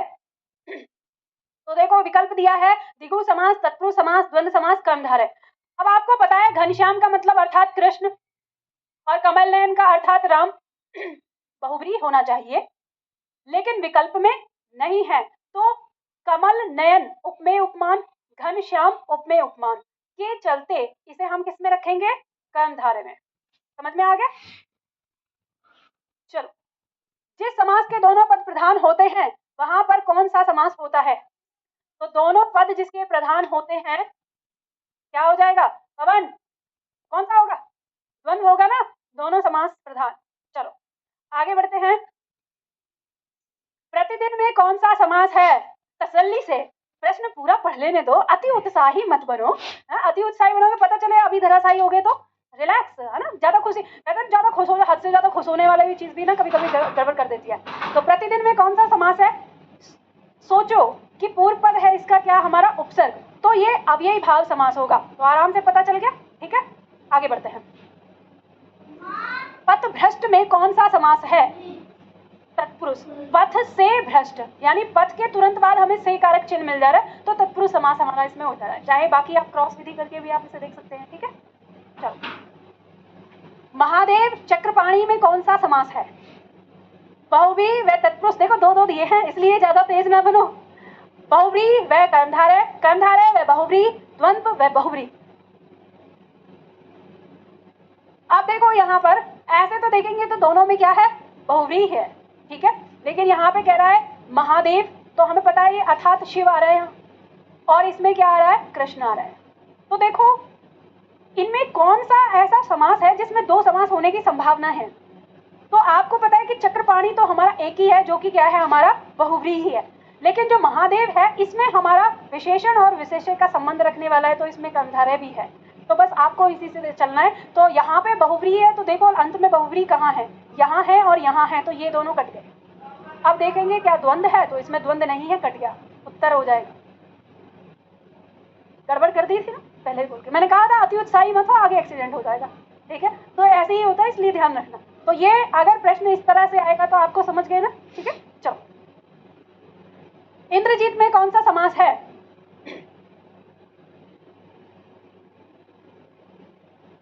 तो देखो विकल्प दिया है, दिगु समास, तत्पुरुष समास, द्वंद्व समास, कर्मधारय। अब आपको पता है घनश्याम का मतलब अर्थात कृष्ण, और कमल नयन का अर्थात राम। बहुव्रीहि होना चाहिए, लेकिन विकल्प में नहीं है। तो कमल नयन उपमेय उपमान, घनश्याम उपमेय उपमान के चलते इसे हम किस में रखेंगे? कर्मधारय में। समझ में आ गया? चलो, जिस समास के दोनों पद प्रधान होते हैं वहां पर कौन सा समास होता है? तो दोनों पद जिसके प्रधान होते हैं, क्या हो जाएगा पवन? कौन सा होगा? द्वंद्व होगा ना, दोनों समास प्रधान। चलो आगे बढ़ते हैं। प्रतिदिन में कौन सा समास है? तसल्ली से प्रश्न पूरा पढ़ लेने दो, अति उत्साही मत बनो। अति उत्साही बनोगे पता चले अभी धराशायी हो गए तो रिलैक्स, है ना। ज्यादा खुशी, कहते हैं ज्यादा खुश हो, हद से ज्यादा खुश होने वाला भी चीज भी ना कभी कभी गड़बड़ कर देती है। तो प्रतिदिन में कौन सा समास है? सोचो कि पूर्व पद है इसका क्या, हमारा उपसर्ग, तो ये अव्ययी भाव समास होगा। तो आराम से पता चल गया। ठीक है, आगे बढ़ते हैं। पथ भ्रष्ट में कौन सा समास है? तत्पुरुष। पथ से भ्रष्ट, यानी पथ के तुरंत बाद हमें से कारक चिन्ह मिल जा रहा है, तो तत्पुरुष समास हमारा इसमें हो जा रहा है। चाहे बाकी आप क्रॉस विधि करके भी आप इसे देख सकते हैं। ठीक है, चलो। महादेव चक्रपाणी में कौन सा समास है? बहुव्रीहि व तत्पुरुष। देखो दो दो दिए हैं, इसलिए ज्यादा तेज ना बनो। बहुव्रीहि व कर्मधारय, कर्मधारय व बहुव्रीहि, द्वंद्व व बहुव्रीहि। अब देखो यहाँ पर ऐसे तो देखेंगे तो दोनों में क्या है? बहुव्रीहि है। ठीक है, लेकिन यहाँ पे कह रहा है महादेव, तो हमें पता है ये अर्थात शिव आ रहा है यहाँ, और इसमें क्या आ रहा है? कृष्ण आ रहा है। तो देखो इनमें कौन सा ऐसा समास है जिसमें दो समास होने की संभावना है? तो आपको पता है कि चक्रपाणी तो हमारा एक ही है, जो कि क्या है हमारा? बहुव्रीहि है। लेकिन जो महादेव है इसमें हमारा विशेषण और विशेष्य का संबंध रखने वाला है, तो इसमें कर्मधारय भी है। तो बस आपको इसी से चलना है। तो यहाँ पे बहुव्रीहि है, तो देखो अंत में बहुव्रीहि कहाँ है? यहाँ है और यहाँ है, तो ये दोनों कट गए। अब देखेंगे क्या द्वंद्व है, तो इसमें द्वंद्व नहीं है, कट गया, उत्तर हो जाएगा। गड़बड़ कर दी थी ना पहले बोल के, मैंने कहा था अति उत्साही मत हो, आगे एक्सीडेंट हो जाएगा। ठीक है, तो ऐसे ही होता है, इसलिए ध्यान रखना। तो ये अगर प्रश्न इस तरह से आएगा तो आपको समझ गए ना। ठीक है, चलो। इंद्रजीत में कौन सा समास है?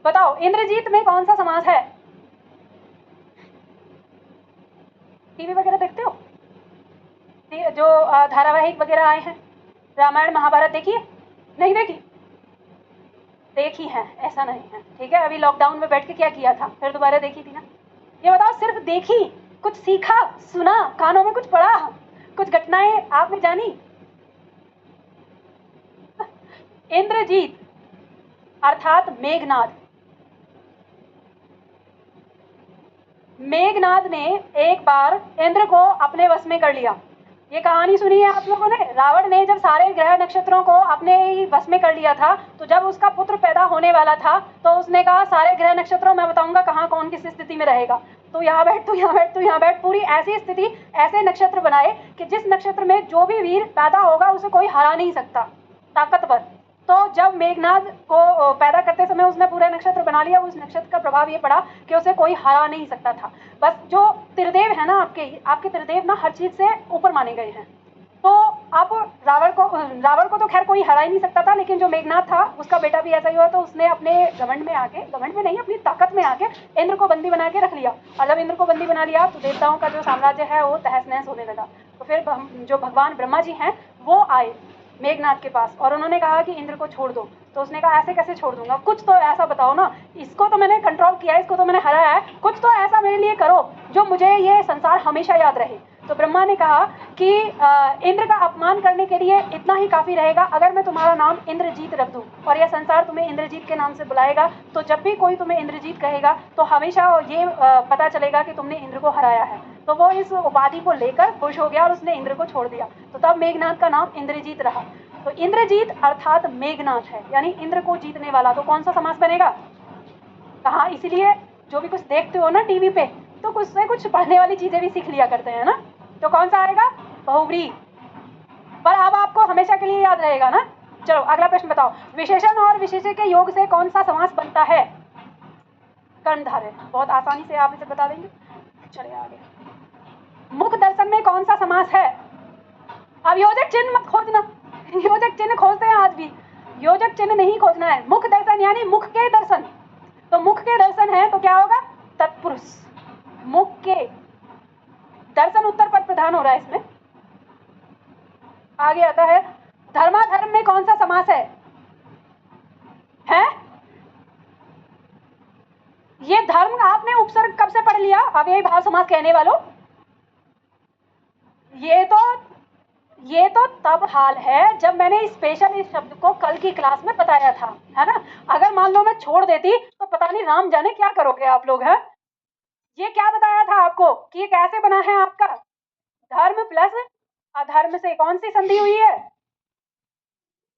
बताओ इंद्रजीत में कौन सा समास है? टीवी वगैरह देखते हो? जो धारावाहिक वगैरह आए हैं, रामायण महाभारत देखिए? नहीं देखी? देखी हैं, ऐसा नहीं है, ठीक है। अभी लॉकडाउन में बैठ के क्या किया था, फिर दोबारा देखी थी ना। ये बताओ, सिर्फ देखी, कुछ सीखा, सुना, कानों में कुछ पढ़ा, कुछ घटनाएं आपने जानी? इंद्रजीत अर्थात मेघनाद, मेघनाद ने एक बार इंद्र को अपने वश में कर लिया। ये कहानी सुनी है आप लोगों ने? रावण ने जब सारे ग्रह नक्षत्रों को अपने ही वश में कर लिया था, तो जब उसका पुत्र पैदा होने वाला था तो उसने कहा सारे ग्रह नक्षत्रों मैं बताऊंगा कहाँ कौन किस स्थिति में रहेगा, तो यहाँ बैठ, तू यहाँ बैठ, तू यहाँ बैठ। पूरी ऐसी स्थिति, ऐसे नक्षत्र बनाए कि जिस नक्षत्र में जो भी वीर पैदा होगा उसे कोई हरा नहीं सकता, ताकतवर। तो जब मेघनाद को पैदा करते समय उसने पूरे नक्षत्र बना लिया, उस नक्षत्र का प्रभाव ये पड़ा कि उसे कोई हरा नहीं सकता था। बस जो त्रिदेव है ना, आपके त्रिदेव ना हर चीज से ऊपर माने गए हैं। तो अब रावण को तो खैर कोई हरा ही नहीं सकता था, लेकिन जो मेघनाद था उसका बेटा भी ऐसा ही हुआ, तो उसने अपने घमंड में नहीं, अपनी ताकत में आके इंद्र को बंदी बना के रख लिया। और जब इंद्र को बंदी बना लिया तो देवताओं का जो साम्राज्य है वो तहस नहस होने लगा। तो फिर जो भगवान ब्रह्मा जी हैं वो आए मेघनाद के पास और उन्होंने कहा कि इंद्र को छोड़ दो। तो उसने कहा ऐसे कैसे छोड़ दूंगा, कुछ तो ऐसा बताओ ना, इसको तो मैंने कंट्रोल किया है, इसको तो मैंने हराया है, कुछ तो ऐसा मेरे लिए करो जो मुझे ये संसार हमेशा याद रहे। तो ब्रह्मा ने कहा कि इंद्र का अपमान करने के लिए इतना ही काफी रहेगा अगर मैं तुम्हारा नाम इंद्रजीत रख दूं और यह संसार तुम्हें इंद्रजीत के नाम से बुलाएगा, तो जब भी कोई तुम्हें इंद्रजीत कहेगा तो हमेशा ये पता चलेगा कि तुमने इंद्र को हराया है। तो वो इस उपाधि को लेकर खुश हो गया और उसने इंद्र को छोड़ दिया। तो तब मेघनाद का नाम इंद्रजीत रहा। तो इंद्रजीत अर्थात मेघनाद है, यानी इंद्र को जीतने वाला। तो कौन सा समास बनेगा? कहा, इसीलिए जो भी कुछ देखते हो ना टीवी पे, तो कुछ से कुछ पढ़ने वाली चीजें भी सीख लिया करते हैं ना। तो कौन सा आएगा? बहुव्रीहि। पर अब आपको हमेशा के लिए याद रहेगा ना। चलो अगला प्रश्न बताओ, विशेषण और विशेष्य के योग से कौन सा समास बनता है? कर्मधारय। बहुत आसानी से आप इसे बता देंगे। चलिए आगे, मुख दर्शन में कौन सा समास है? अब योजक चिन्ह मत खोजना, योजक चिन्ह खोजते हैं आज भी, योजक चिन्ह नहीं खोजना है। मुख दर्शन यानी मुख के दर्शन, तो मुख के दर्शन है तो क्या होगा? तत्पुरुष। मुख के दर्शन उत्तर पद प्रधान हो रहा है इसमें। आगे आता है, धर्माधर्म में कौन सा समास है? ये धर्म आपने उपसर्ग कब से पढ़ लिया? अब यही भाव समास कहने वालों, ये तो तब हाल है जब मैंने स्पेशल इस शब्द को कल की क्लास में बताया था, है ना। अगर मान लो मैं छोड़ देती तो पता नहीं राम जाने क्या करोगे आप लोग, हैं। ये क्या बताया था आपको कि ये कैसे बना है आपका? धर्म प्लस अधर्म से कौन सी संधि हुई है?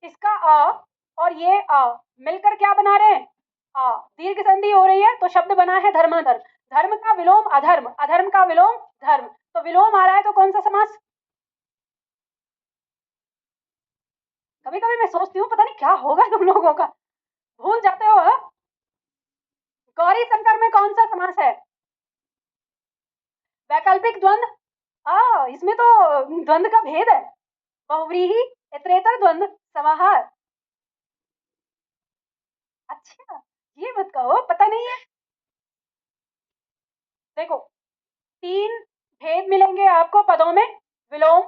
इसका अ और ये अ मिलकर क्या बना रहे हैं? अ। दीर्घ संधि हो रही है तो शब्द बना है धर्माधर्म। धर्म का विलोम अधर्म, अधर्म का विलोम धर्म, तो विलोम आ रहा है तो कौन सा समास? कभी कभी मैं सोचती हूँ पता नहीं क्या होगा तुम लोगों का, भूल जाते हो। हा? गौरी शंकर में कौन सा समास है? वैकल्पिक द्वंद। इसमें तो द्वंद का भेद है। बहुव्रीहि, इतरेतर द्वंद, समाहार। अच्छा, ये मत कहो पता नहीं है। देखो, 3 भेद मिलेंगे आपको पदों में, विलोम,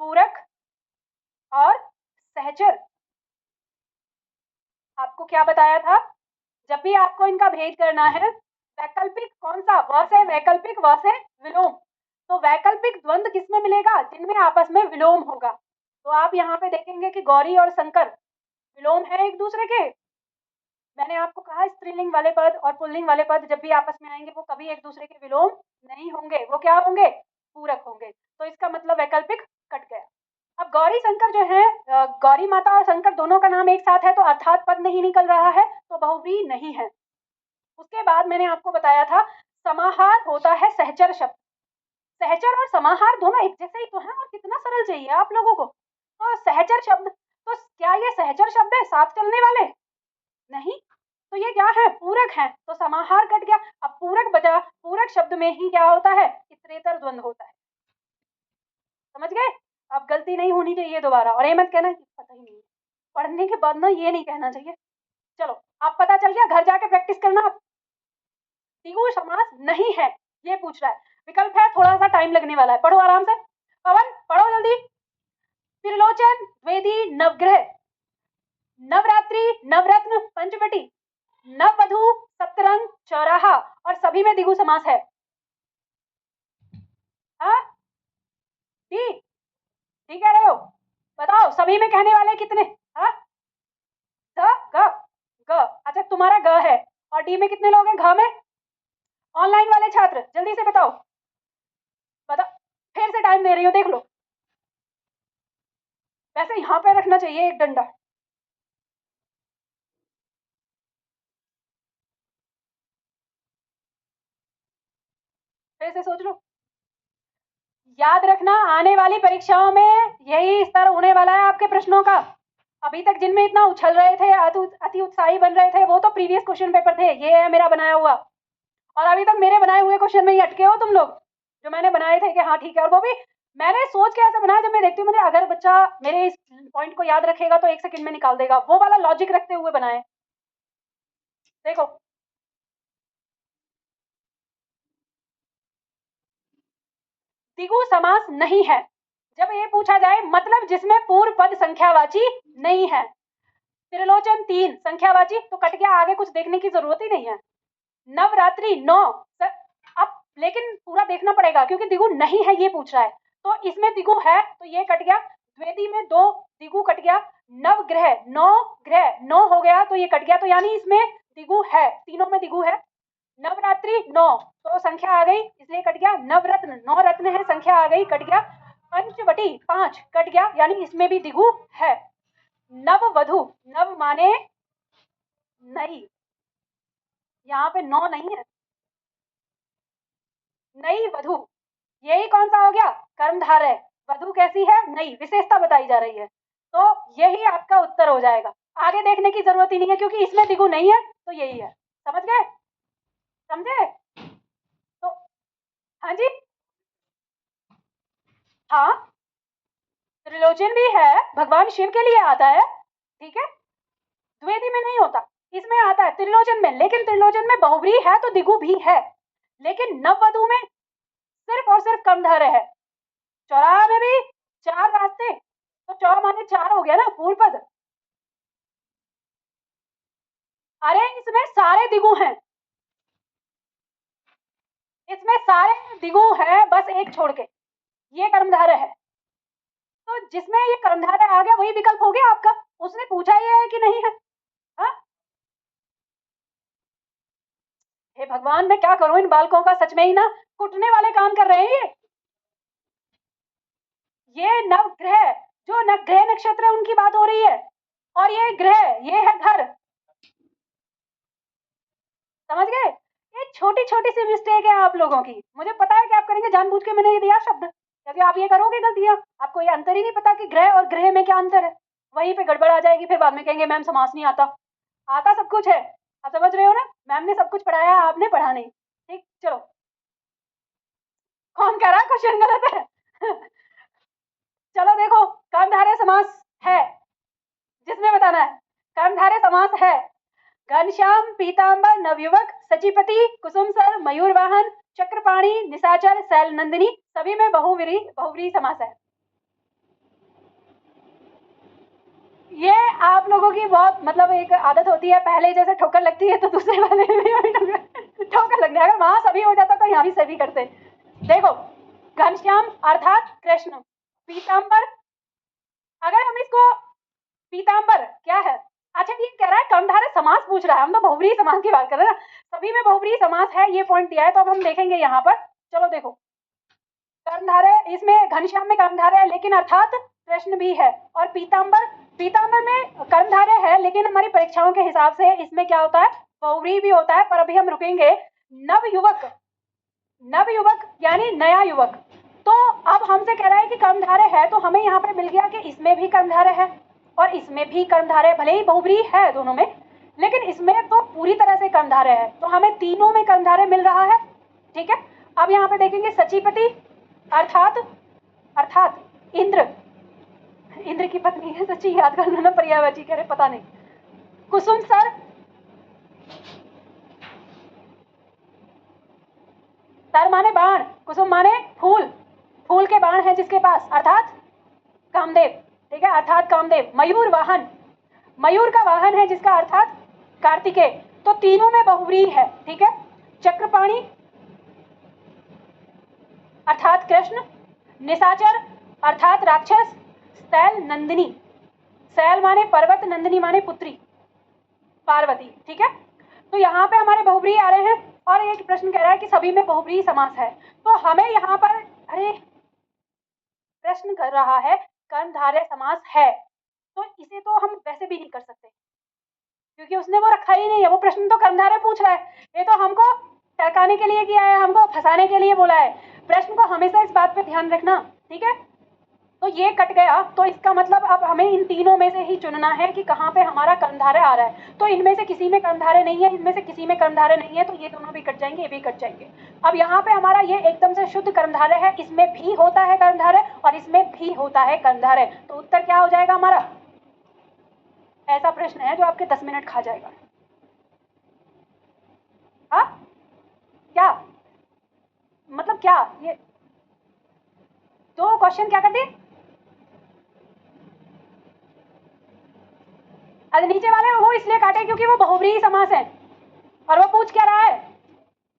पूरक और सहचर। आपको क्या बताया था? जब भी आपको इनका भेद करना है, वैकल्पिक कौन सा? व से वैकल्पिक, व से विलोम। तो वैकल्पिक द्वंद किसमें मिलेगा? जिनमें आपस में विलोम होगा। तो आप यहाँ पे देखेंगे कि गौरी और शंकर विलोम है एक दूसरे के। मैंने आपको कहा स्त्रीलिंग वाले पद और पुल्लिंग वाले पद जब भी आपस में आएंगे वो कभी एक दूसरे के विलोम नहीं होंगे, वो क्या होंगे? पूरक होंगे। तो इसका मतलब वैकल्पिक कट गया। अब गौरी शंकर जो है, गौरी माता और शंकर दोनों का नाम एक साथ है तो अर्थात पद नहीं निकल रहा है, तो बहुव्रीहि नहीं है। उसके बाद मैंने आपको बताया था समाहार होता है सहचर शब्द। सहचर और समाहार दोनों एक जैसे ही तो है, और कितना सरल चाहिए आप लोगों को। तो सहचर शब्द, तो क्या ये सहचर शब्द है साथ चलने वाले? नहीं, तो ये क्या है? पूरक है, तो समाहार कट गया। अब पूरक बचा, पूरक शब्द में ही क्या होता है? इतरेतर द्वंद होता है। समझ गए? अब गलती नहीं होनी चाहिए दोबारा, और ये मत कहना कि पता ही नहीं, पढ़ने के बाद ना ये नहीं कहना चाहिए। चलो आप पता चल गया, घर जाके प्रैक्टिस करना। द्विगु समास नहीं है ये पूछ रहा है, विकल्प है, थोड़ा सा टाइम लगने वाला है, पढ़ो आराम से। पवन पढ़ो जल्दी। त्रिलोचन, द्विवेदी, नवग्रह, नवरात्रि, नवरत्न, पंचवटी, नववधु, सप्तरंग, चौराहा और सभी में द्विगु समास है। हाँ, ठीक ठीक कह रहे हो। बताओ सभी में कहने वाले कितने? हाँ, ग ग ग। अच्छा तुम्हारा ग है और डी में कितने लोग हैं? घ में। ऑनलाइन वाले छात्र जल्दी से बताओ, बताओ, फिर से टाइम दे रही हूँ, देख लो। वैसे यहाँ पे रखना चाहिए एक डंडा। फिर से सोच लो। याद रखना आने वाली परीक्षाओं में यही स्तर होने वाला है आपके प्रश्नों का। अभी तक जिनमें इतना उछल रहे थे, अति उत्साही बन रहे थे, वो तो प्रीवियस क्वेश्चन पेपर थे, ये है मेरा बनाया हुआ। और अभी तक मेरे बनाए हुए क्वेश्चन में ही अटके हो तुम लोग, जो मैंने बनाए थे कि हाँ ठीक है। और वो भी मैंने सोच के ऐसा बनाया, जब मैं देखती हूँ मैंने, अगर बच्चा मेरे इस पॉइंट को याद रखेगा तो 1 सेकंड में निकाल देगा, वो वाला लॉजिक रखते हुए बनाए। देखो द्विगु समास नहीं है जब ये पूछा जाए मतलब जिसमें पूर्व पद संख्यावाची नहीं है। त्रिलोचन 3 संख्यावाची, तो कट गया, आगे कुछ देखने की जरूरत ही नहीं है। नवरात्रि 9, अब लेकिन पूरा देखना पड़ेगा क्योंकि द्विगु नहीं है ये पूछ रहा है, तो इसमें द्विगु है तो ये कट गया। द्विवेदी में 2 द्विगु कट गया। नवग्रह 9 ग्रह 9 हो गया तो ये कट गया, तो यानी इसमें द्विगु है, तीनों में द्विगु है। नवरात्रि 9 तो संख्या आ गई इसलिए कट गया। नवरत्न 9 रत्न है, संख्या आ गई, कट गया। पंचवटी 5 कट गया, यानी इसमें भी द्विगु है। नववधु, नव माने नहीं, यहाँ पे 9 नहीं है। नई वधु, यही कौन सा हो गया? कर्मधार है। वधु कैसी है? नई, विशेषता बताई जा रही है, तो यही आपका उत्तर हो जाएगा। आगे देखने की जरूरत ही नहीं है क्योंकि इसमें द्विगु नहीं है, तो यही है। समझ गए? समझे? तो हाँ जी, हाँ, त्रिलोचन भी है, भगवान शिव के लिए आता है, ठीक है। द्विवेदी में नहीं होता, इसमें आता है त्रिलोचन में, लेकिन त्रिलोचन में बहुव्रीहि है तो द्विगु भी है, लेकिन नववधु में सिर्फ और सिर्फ कर्मधारय है। चौराहा में भी 4 रास्ते, तो चौ माने 4 हो गया ना पूर्व पद। अरे इसमें सारे द्विगु हैं, इसमें सारे द्विगु हैं, बस एक छोड़ के, ये कर्मधारय है। तो जिसमें ये कर्मधारय आ गया वही विकल्प हो गया आपका, उसने पूछा ही है कि नहीं है। हाँ, हे भगवान, मैं क्या करूं इन बालकों का, सच में ही ना कुटने वाले काम कर रहे हैं ये नवग्रह, जो ग्रह नक्षत्र है उनकी बात हो रही है, और ये ग्रह, ये है घर। समझ गए? ये छोटी छोटी सी मिस्टेक है आप लोगों की, मुझे पता है कि आप करेंगे, जानबूझ के मैंने ये दिया शब्द, क्योंकि आप ये करोगे गलतियां, आपको ये अंतर ही नहीं पता कि ग्रह और ग्रह में क्या अंतर है, वहीं पे गड़बड़ आ जाएगी, फिर बाद में कहेंगे मैम समास नहीं आता। आता सब कुछ है, आप समझ रहे हो ना, मैम ने सब कुछ पढ़ाया, आपने पढ़ा नहीं। ठीक, चलो, कौन कह रहा क्वेश्चन गलत है? चलो देखो, कर्मधारय समास है, जिसमें बताना है, कर्मधारय समास है। घनश्याम, पीतांबर, नवयुवक, सचिपति, कुसुमसर, मयूरवाहन, चक्रपाणी, निशाचर, शैलनंदिनी, सभी में बहुव्रीहि समास है। ये आप लोगों की बहुत मतलब एक आदत होती है, पहले जैसे ठोकर लगती है तो दूसरे वाले में भी ठोकर लगने, अगर वहां सभी हो जाता तो यहाँ भी सभी करते। देखो, घनश्याम अर्थात कृष्ण, पीतांबर, अगर हम इसको, पीतांबर क्या है? अच्छा ये कह रहा है कर्मधारय समास पूछ रहा है, हम तो बहुव्रीहि समास की बात कर रहे हैं ना, सभी में बहुव्रीहि समास है, ये पॉइंट दिया है, तो अब हम देखेंगे यहाँ पर। चलो देखो, कर्मधारय, इसमें घनश्याम में कर्मधारय है लेकिन अर्थात कृष्ण भी है, और पीतांबर, पीतांबर में कर्मधारय है लेकिन हमारी परीक्षाओं के हिसाब से इसमें क्या होता है, बहुव्रीहि भी होता है, पर अभी हम रुकेंगे। नवयुवक, नवयुवक यानी नया युवक, तो अब हमसे कह रहा है कि कर्मधारय है, तो हमें यहाँ पे मिल गया कि इसमें भी कर्मधारय है और इसमें भी कर्मधारय, भले ही बहुव्रीहि है दोनों में, लेकिन इसमें तो पूरी तरह से कर्मधारय है, तो हमें तीनों में कर्मधारय मिल रहा है। ठीक है, अब यहाँ पे देखेंगे सचिपति अर्थात, अर्थात इंद्र, इंद्र की पत्नी है, सच्ची याद कर लो ना, पर्यायवाची कह रहे पता नहीं। कुसुम सर, सर माने बाण, कुसुम माने फूल, फूल के बाण है जिसके पास, अर्थात कामदेव। ठीक है, अर्थात कामदेव। मयूर वाहन, मयूर का वाहन है जिसका अर्थात कार्तिकेय। तो तीनों में बहुव्रीहि है, ठीक है। चक्रपाणी अर्थात कृष्ण, निशाचर अर्थात राक्षस, शैल नंदिनी, शैल माने पर्वत, नंदिनी माने पुत्री पार्वती, ठीक है। तो यहाँ पे हमारे बहुव्रीहि आ रहे हैं और एक प्रश्न कह रहा है कि सभी में बहुव्रीहि समास है। तो हमें यहाँ पर अरे प्रश्न कर रहा है कर्मधारय समास है, तो इसे तो हम वैसे भी नहीं कर सकते क्योंकि उसने वो रखा ही नहीं है। वो प्रश्न तो कर्मधारय पूछ रहा है, ये तो हमको टरकाने के लिए किया है, हमको फंसाने के लिए बोला है। प्रश्न को हमेशा इस बात पे ध्यान रखना, ठीक है। तो ये कट गया, तो इसका मतलब अब हमें इन तीनों में से ही चुनना है कि कहाँ पे हमारा कर्मधारय आ रहा है। तो इनमें से किसी में कर्मधारय नहीं है, इनमें से किसी में कर्मधारय नहीं है, तो ये दोनों भी कट जाएंगे, ये भी कट जाएंगे। अब यहाँ पे हमारा ये एकदम से शुद्ध कर्मधारय है, इसमें भी होता है कर्मधारय और इसमें भी होता है कर्मधारय। तो उत्तर क्या हो जाएगा हमारा? ऐसा प्रश्न है जो आपके 10 मिनट खा जाएगा। हाँ क्या मतलब, क्या ये दो क्वेश्चन क्या कर दिए? अरे नीचे वाले वो इसलिए काटे क्योंकि वो बहुव्रीहि समास है और वो पूछ क्या रहा है?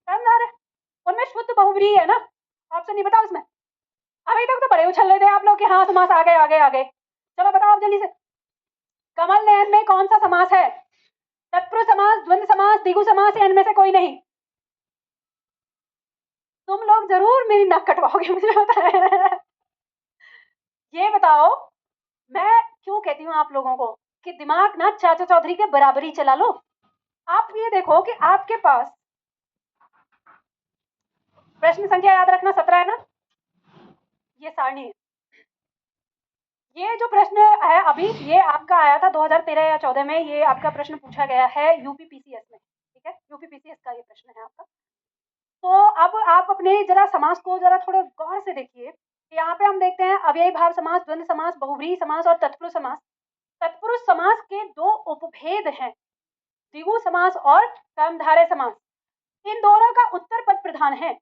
कर्मधारय। उनमें शुद्ध बहुव्रीहि है ना, ऑप्शन नहीं बताओ उसमें। अभी तक तो बड़े उछल रहे थे आप लोग कि हाँ समास आ गए आ गए आ गए। चलो बताओ आप जल्दी से, कमल नयन में कौन सा समास है? तत्पुरुष समास, द्वंद्व समास, द्विगु समास या इनमें से कोई नहीं? तुम लोग जरूर मेरी नाक कटवाओगे, मुझे पता है। ये बताओ, मैं क्यों कहती हूँ आप लोगों को कि दिमाग ना चाचा चौधरी के बराबरी चला लो। आप ये देखो कि आपके पास प्रश्न संख्या याद रखना 17 है ना, ये सारणी है। ये जो प्रश्न है अभी, ये आपका आया था 2013 या 14 में, ये आपका प्रश्न पूछा गया है यूपीपीसीएस में, ठीक है। यूपीपीसीएस का ये प्रश्न है आपका। तो अब आप अपने जरा समास को जरा थोड़े गौर से देखिए। यहाँ पे हम देखते हैं अव्ययी भाव समास, द्वंद्व समास, बहुव्रीहि समास और तत्पुरुष समास। तत्पुरुष समास के दो उपभेद हैं, द्विगु समास और कर्मधारय समास। इन दोनों का उत्तर पद प्रधान है।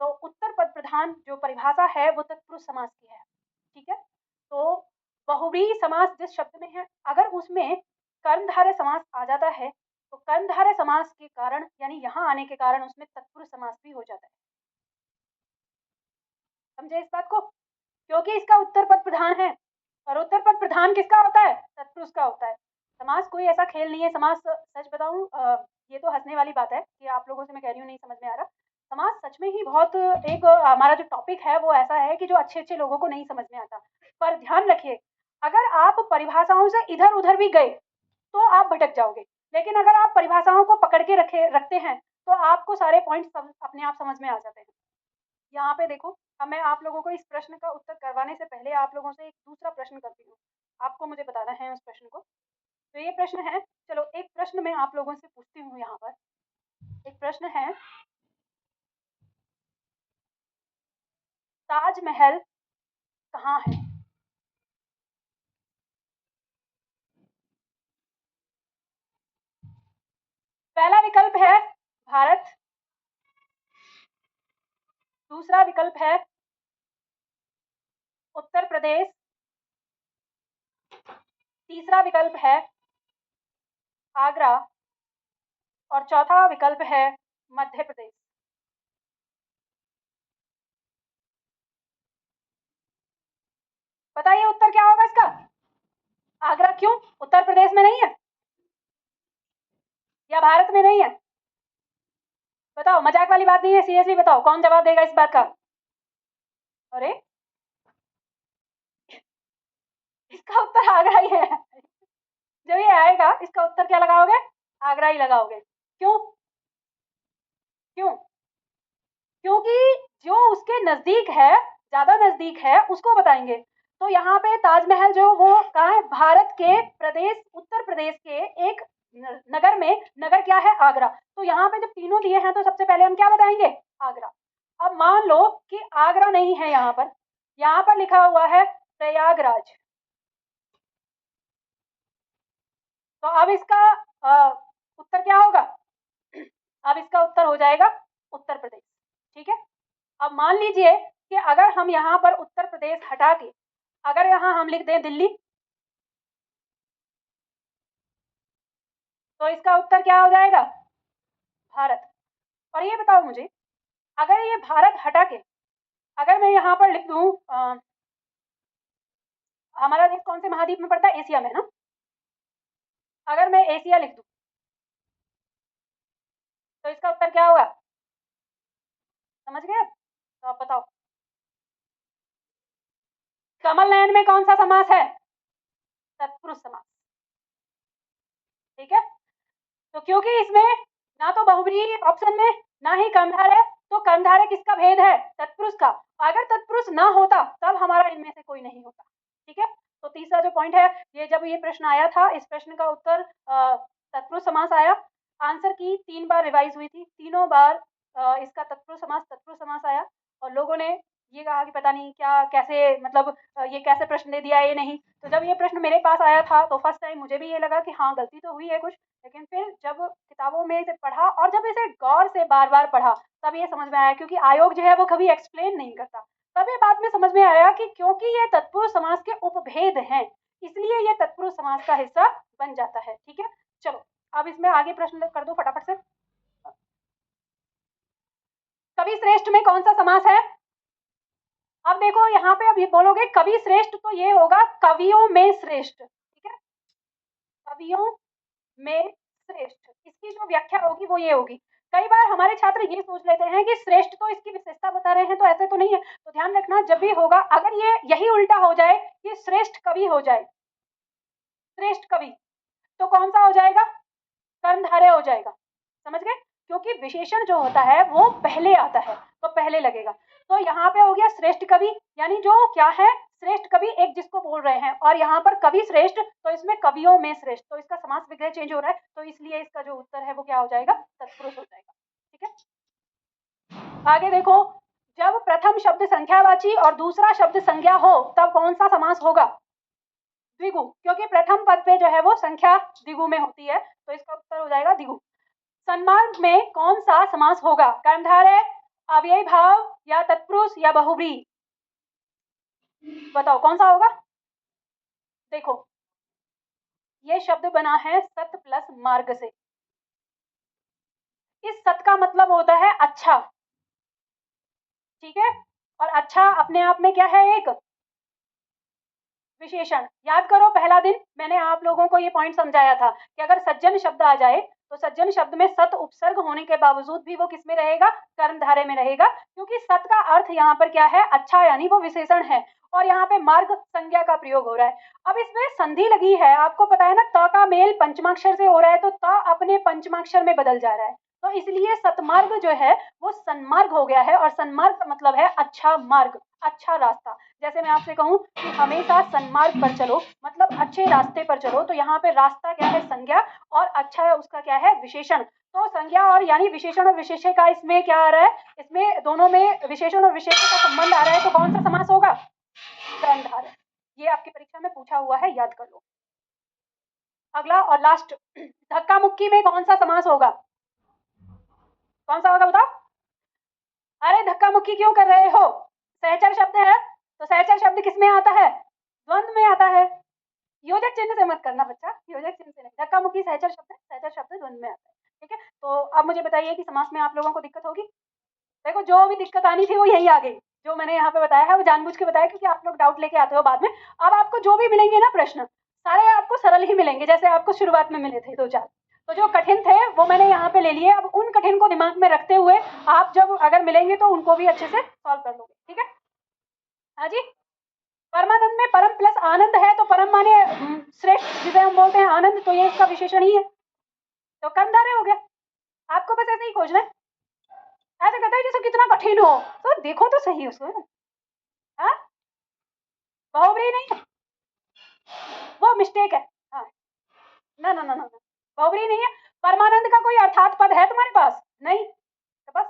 तो उत्तर पद प्रधान जो परिभाषा है वो तत्पुरुष समास की है, ठीक है। तो बहुव्रीहि समास जिस शब्द में है, अगर उसमें कर्मधारय समास आ जाता है तो कर्मधारय समास के कारण यानी यहाँ आने के कारण उसमें तत्पुरुष समास भी हो जाता है। समझे इस बात को? क्योंकि इसका उत्तर पद प्रधान है और उत्तर पद प्रधान किसका होता है? तत्पुरुष का होता है। समास कोई ऐसा खेल नहीं है। समास सच बताऊं, ये तो हंसने वाली बात है कि आप लोगों से मैं कह रही हूँ नहीं समझ में आ रहा। समास सच में ही बहुत एक हमारा जो टॉपिक है वो ऐसा है कि जो अच्छे अच्छे लोगों को नहीं समझ में आता। पर ध्यान रखिए, अगर आप परिभाषाओं से इधर उधर भी गए तो आप भटक जाओगे, लेकिन अगर आप परिभाषाओं को पकड़ के रखते हैं तो आपको सारे पॉइंट्स अपने आप समझ में आ जाते हैं। यहाँ पे देखो, अब मैं आप लोगों को इस प्रश्न का उत्तर करवाने से पहले आप लोगों से एक दूसरा प्रश्न करती हूँ, आपको मुझे बताना है उस प्रश्न को। तो ये प्रश्न है, चलो एक प्रश्न मैं आप लोगों से पूछती हूँ। यहाँ पर एक प्रश्न है, ताजमहल कहाँ है? पहला विकल्प है भारत, दूसरा विकल्प है उत्तर प्रदेश, तीसरा विकल्प है आगरा और चौथा विकल्प है मध्य प्रदेश। बताइए उत्तर क्या होगा इसका? आगरा क्यों? उत्तर प्रदेश में नहीं है या भारत में नहीं है? बताओ, मजाक वाली बात नहीं है, सीरियसली बताओ कौन जवाब देगा इस बात का? अरे इसका उत्तर आगरा ही है। जब ये आएगा इसका उत्तर क्या लगाओगे? आगरा ही लगाओगे। क्यों? क्यों? क्योंकि जो उसके नजदीक है, ज्यादा नजदीक है, उसको बताएंगे। तो यहाँ पे ताजमहल जो वो कहाँ है? भारत के प्रदेश उत्तर प्रदेश के एक नगर में, नगर क्या है? आगरा। तो यहाँ पे जब तीनों दिए हैं तो सबसे पहले हम क्या बताएंगे? आगरा। अब मान लो कि आगरा नहीं है, यहाँ पर लिखा हुआ है प्रयागराज। तो अब इसका उत्तर क्या होगा? अब इसका उत्तर हो जाएगा उत्तर प्रदेश, ठीक है। अब मान लीजिए कि अगर हम यहाँ पर उत्तर प्रदेश हटा के अगर यहाँ हम लिख दें दिल्ली, तो इसका उत्तर क्या हो जाएगा? भारत। और ये बताओ मुझे, अगर ये भारत हटा के अगर मैं यहाँ पर लिख दूँ हमारा देश कौन से महाद्वीप में पड़ता है? एशिया में ना। अगर मैं एशिया लिख दूँ तो इसका उत्तर क्या होगा? समझ गए? तो आप बताओ, कमल नयन में कौन सा समास है? तत्पुरुष समास। ठीक है, तो क्योंकि इसमें ना तो बहुब्रीहि ऑप्शन में ना ही कर्मधारय है, तो कर्मधारय किसका भेद है? तत्पुरुष का। अगर तत्पुरुष ना होता तब हमारा इनमें से कोई नहीं होता। ठीक है, तो तीसरा जो पॉइंट है, ये जब ये प्रश्न आया था, इस प्रश्न का उत्तर तत्पुरुष समास आया। आंसर की 3 बार रिवाइज हुई थी, तीनों बार इसका तत्पुरुष समास आया, और लोगों ने ये कहा कि पता नहीं क्या कैसे, मतलब ये कैसे प्रश्न दे दिया, ये नहीं। तो जब ये प्रश्न मेरे पास आया था तो फर्स्ट टाइम मुझे भी ये लगा कि हाँ गलती तो हुई है कुछ, लेकिन फिर जब किताबों में इसे पढ़ा और जब इसे गौर से बार बार पढ़ा तब ये समझ में आया, क्योंकि आयोग जो है वो कभी एक्सप्लेन नहीं करता। तब ये बाद में समझ में आया कि क्योंकि ये तत्पुरुष समास के उपभेद हैं, इसलिए ये तत्पुरुष समास का हिस्सा बन जाता है। ठीक है, चलो अब इसमें आगे प्रश्न कर दो फटाफट से। कवि श्रेष्ठ में कौन सा समास है? अब देखो यहाँ पे अब ये बोलोगे कवि श्रेष्ठ, तो ये होगा कवियों में श्रेष्ठ। ठीक है, कवियों में श्रेष्ठ, इसकी जो व्याख्या होगी वो ये होगी। कई बार हमारे छात्र ये सोच लेते हैं कि श्रेष्ठ तो इसकी विशेषता बता रहे हैं, तो ऐसे तो नहीं है। तो ध्यान रखना, जब भी होगा अगर ये यही उल्टा हो जाए कि श्रेष्ठ कवि हो जाए, श्रेष्ठ कवि, तो कौन सा हो जाएगा? कर्मधारय हो जाएगा। समझ गए? क्योंकि विशेषण जो होता है वो पहले आता है, तो पहले लगेगा। तो यहाँ पे हो गया श्रेष्ठ कवि, यानी जो क्या है? श्रेष्ठ कवि एक जिसको बोल रहे हैं, और यहाँ पर कवि श्रेष्ठ, तो इसमें कवियों में श्रेष्ठ, तो इसका समास विग्रह चेंज हो रहा है, तो इसलिए इसका जो उत्तर है वो क्या हो जाएगा? तत्पुरुष हो जाएगा। ठीक है, आगे देखो, जब प्रथम शब्द संख्यावाची और दूसरा शब्द संज्ञा हो तब कौन सा समास होगा? द्विगु, क्योंकि प्रथम पद पे जो है वो संख्या द्विगु में होती है, तो इसका उत्तर हो जाएगा द्विगु। सन्मार्ग में कौन सा समास होगा? कर्मधारय, अव्ययी भाव, या तत्पुरुष, या बहुब्रीहि? बताओ कौन सा होगा? देखो ये शब्द बना है सत प्लस मार्ग से। इस सत का मतलब होता है अच्छा। ठीक है, और अच्छा अपने आप में क्या है? एक विशेषण। याद करो पहला दिन मैंने आप लोगों को ये पॉइंट समझाया था कि अगर सज्जन शब्द आ जाए तो सज्जन शब्द में सत उपसर्ग होने के बावजूद भी वो किसमें रहेगा? कर्मधारय में रहेगा, क्योंकि सत का अर्थ यहाँ पर क्या है? अच्छा, यानी वो विशेषण है, और यहाँ पे मार्ग संज्ञा का प्रयोग हो रहा है। अब इसमें संधि लगी है, आपको पता है ना, त का मेल पंचमाक्षर से हो रहा है, तो त अपने पंचमाक्षर में बदल जा रहा है, तो इसलिए सतमार्ग जो है वो सन्मार्ग हो गया है, और सन्मार्ग का मतलब है अच्छा मार्ग, अच्छा रास्ता। जैसे मैं आपसे कहूँ कि हमेशा सन्मार्ग पर चलो, मतलब अच्छे रास्ते पर चलो, तो यहाँ पे रास्ता क्या है? संज्ञा, और अच्छा उसका क्या है? विशेषण। तो संज्ञा और यानी विशेषण और विशेष्य का इसमें क्या आ रहा है? इसमें दोनों में विशेषण और विशेष्य का संबंध आ रहा है, तो कौन सा समास होगा? कर्मधारय। ये आपकी परीक्षा में पूछा हुआ है, याद कर लो। अगला और लास्ट, धक्का मुक्की में कौन सा समास होगा? कौन सा होगा बताओ? अरे धक्का मुक्की क्यों कर रहे हो? सहचर शब्द है, तो सहचर शब्द किस में आता है? द्वंद्व में आता है। योजक चिन्ह से मत करना बच्चा, योजक चिन्ह से नहीं, धक्का मुक्की सहचर शब्द है, सहचर शब्द द्वंद्व में आता है। ठीक है, तो अब मुझे बताइए कि समास में आप लोगों को दिक्कत होगी? देखो जो भी दिक्कत आनी थी वो यही आ गई, जो मैंने यहाँ पे बताया है वो जानबूझ के बताया, क्योंकि आप लोग डाउट लेके आते हो बाद में। अब आपको जो भी मिलेंगे ना प्रश्न, सारे आपको सरल ही मिलेंगे, जैसे आपको शुरुआत में मिले थे 2-4। तो जो कठिन थे वो मैंने यहाँ पे ले लिए, अब उन कठिन को दिमाग में रखते हुए आप जब अगर मिलेंगे तो उनको भी अच्छे से सॉल्व कर लोगे। ठीक है, हाँ जी। परमानंद में परम प्लस आनंद है, तो परम माने श्रेष्ठ, जिसे हम बोलते हैं आनंद, तो ये इसका विशेषण ही है, तो कर्मधारय हो गया। आपको बस ऐसे ही खोजना है, ऐसे कहता है जैसे कितना कठिन हो, तो देखो तो सही उसको। हाँ, बहुब्रीहि नहीं है, वो मिस्टेक है। हाँ, ना ना ना ना, बहुब्रीहि नहीं है। परमानंद का कोई अर्थात पद है तुम्हारे पास? नहीं, तो बस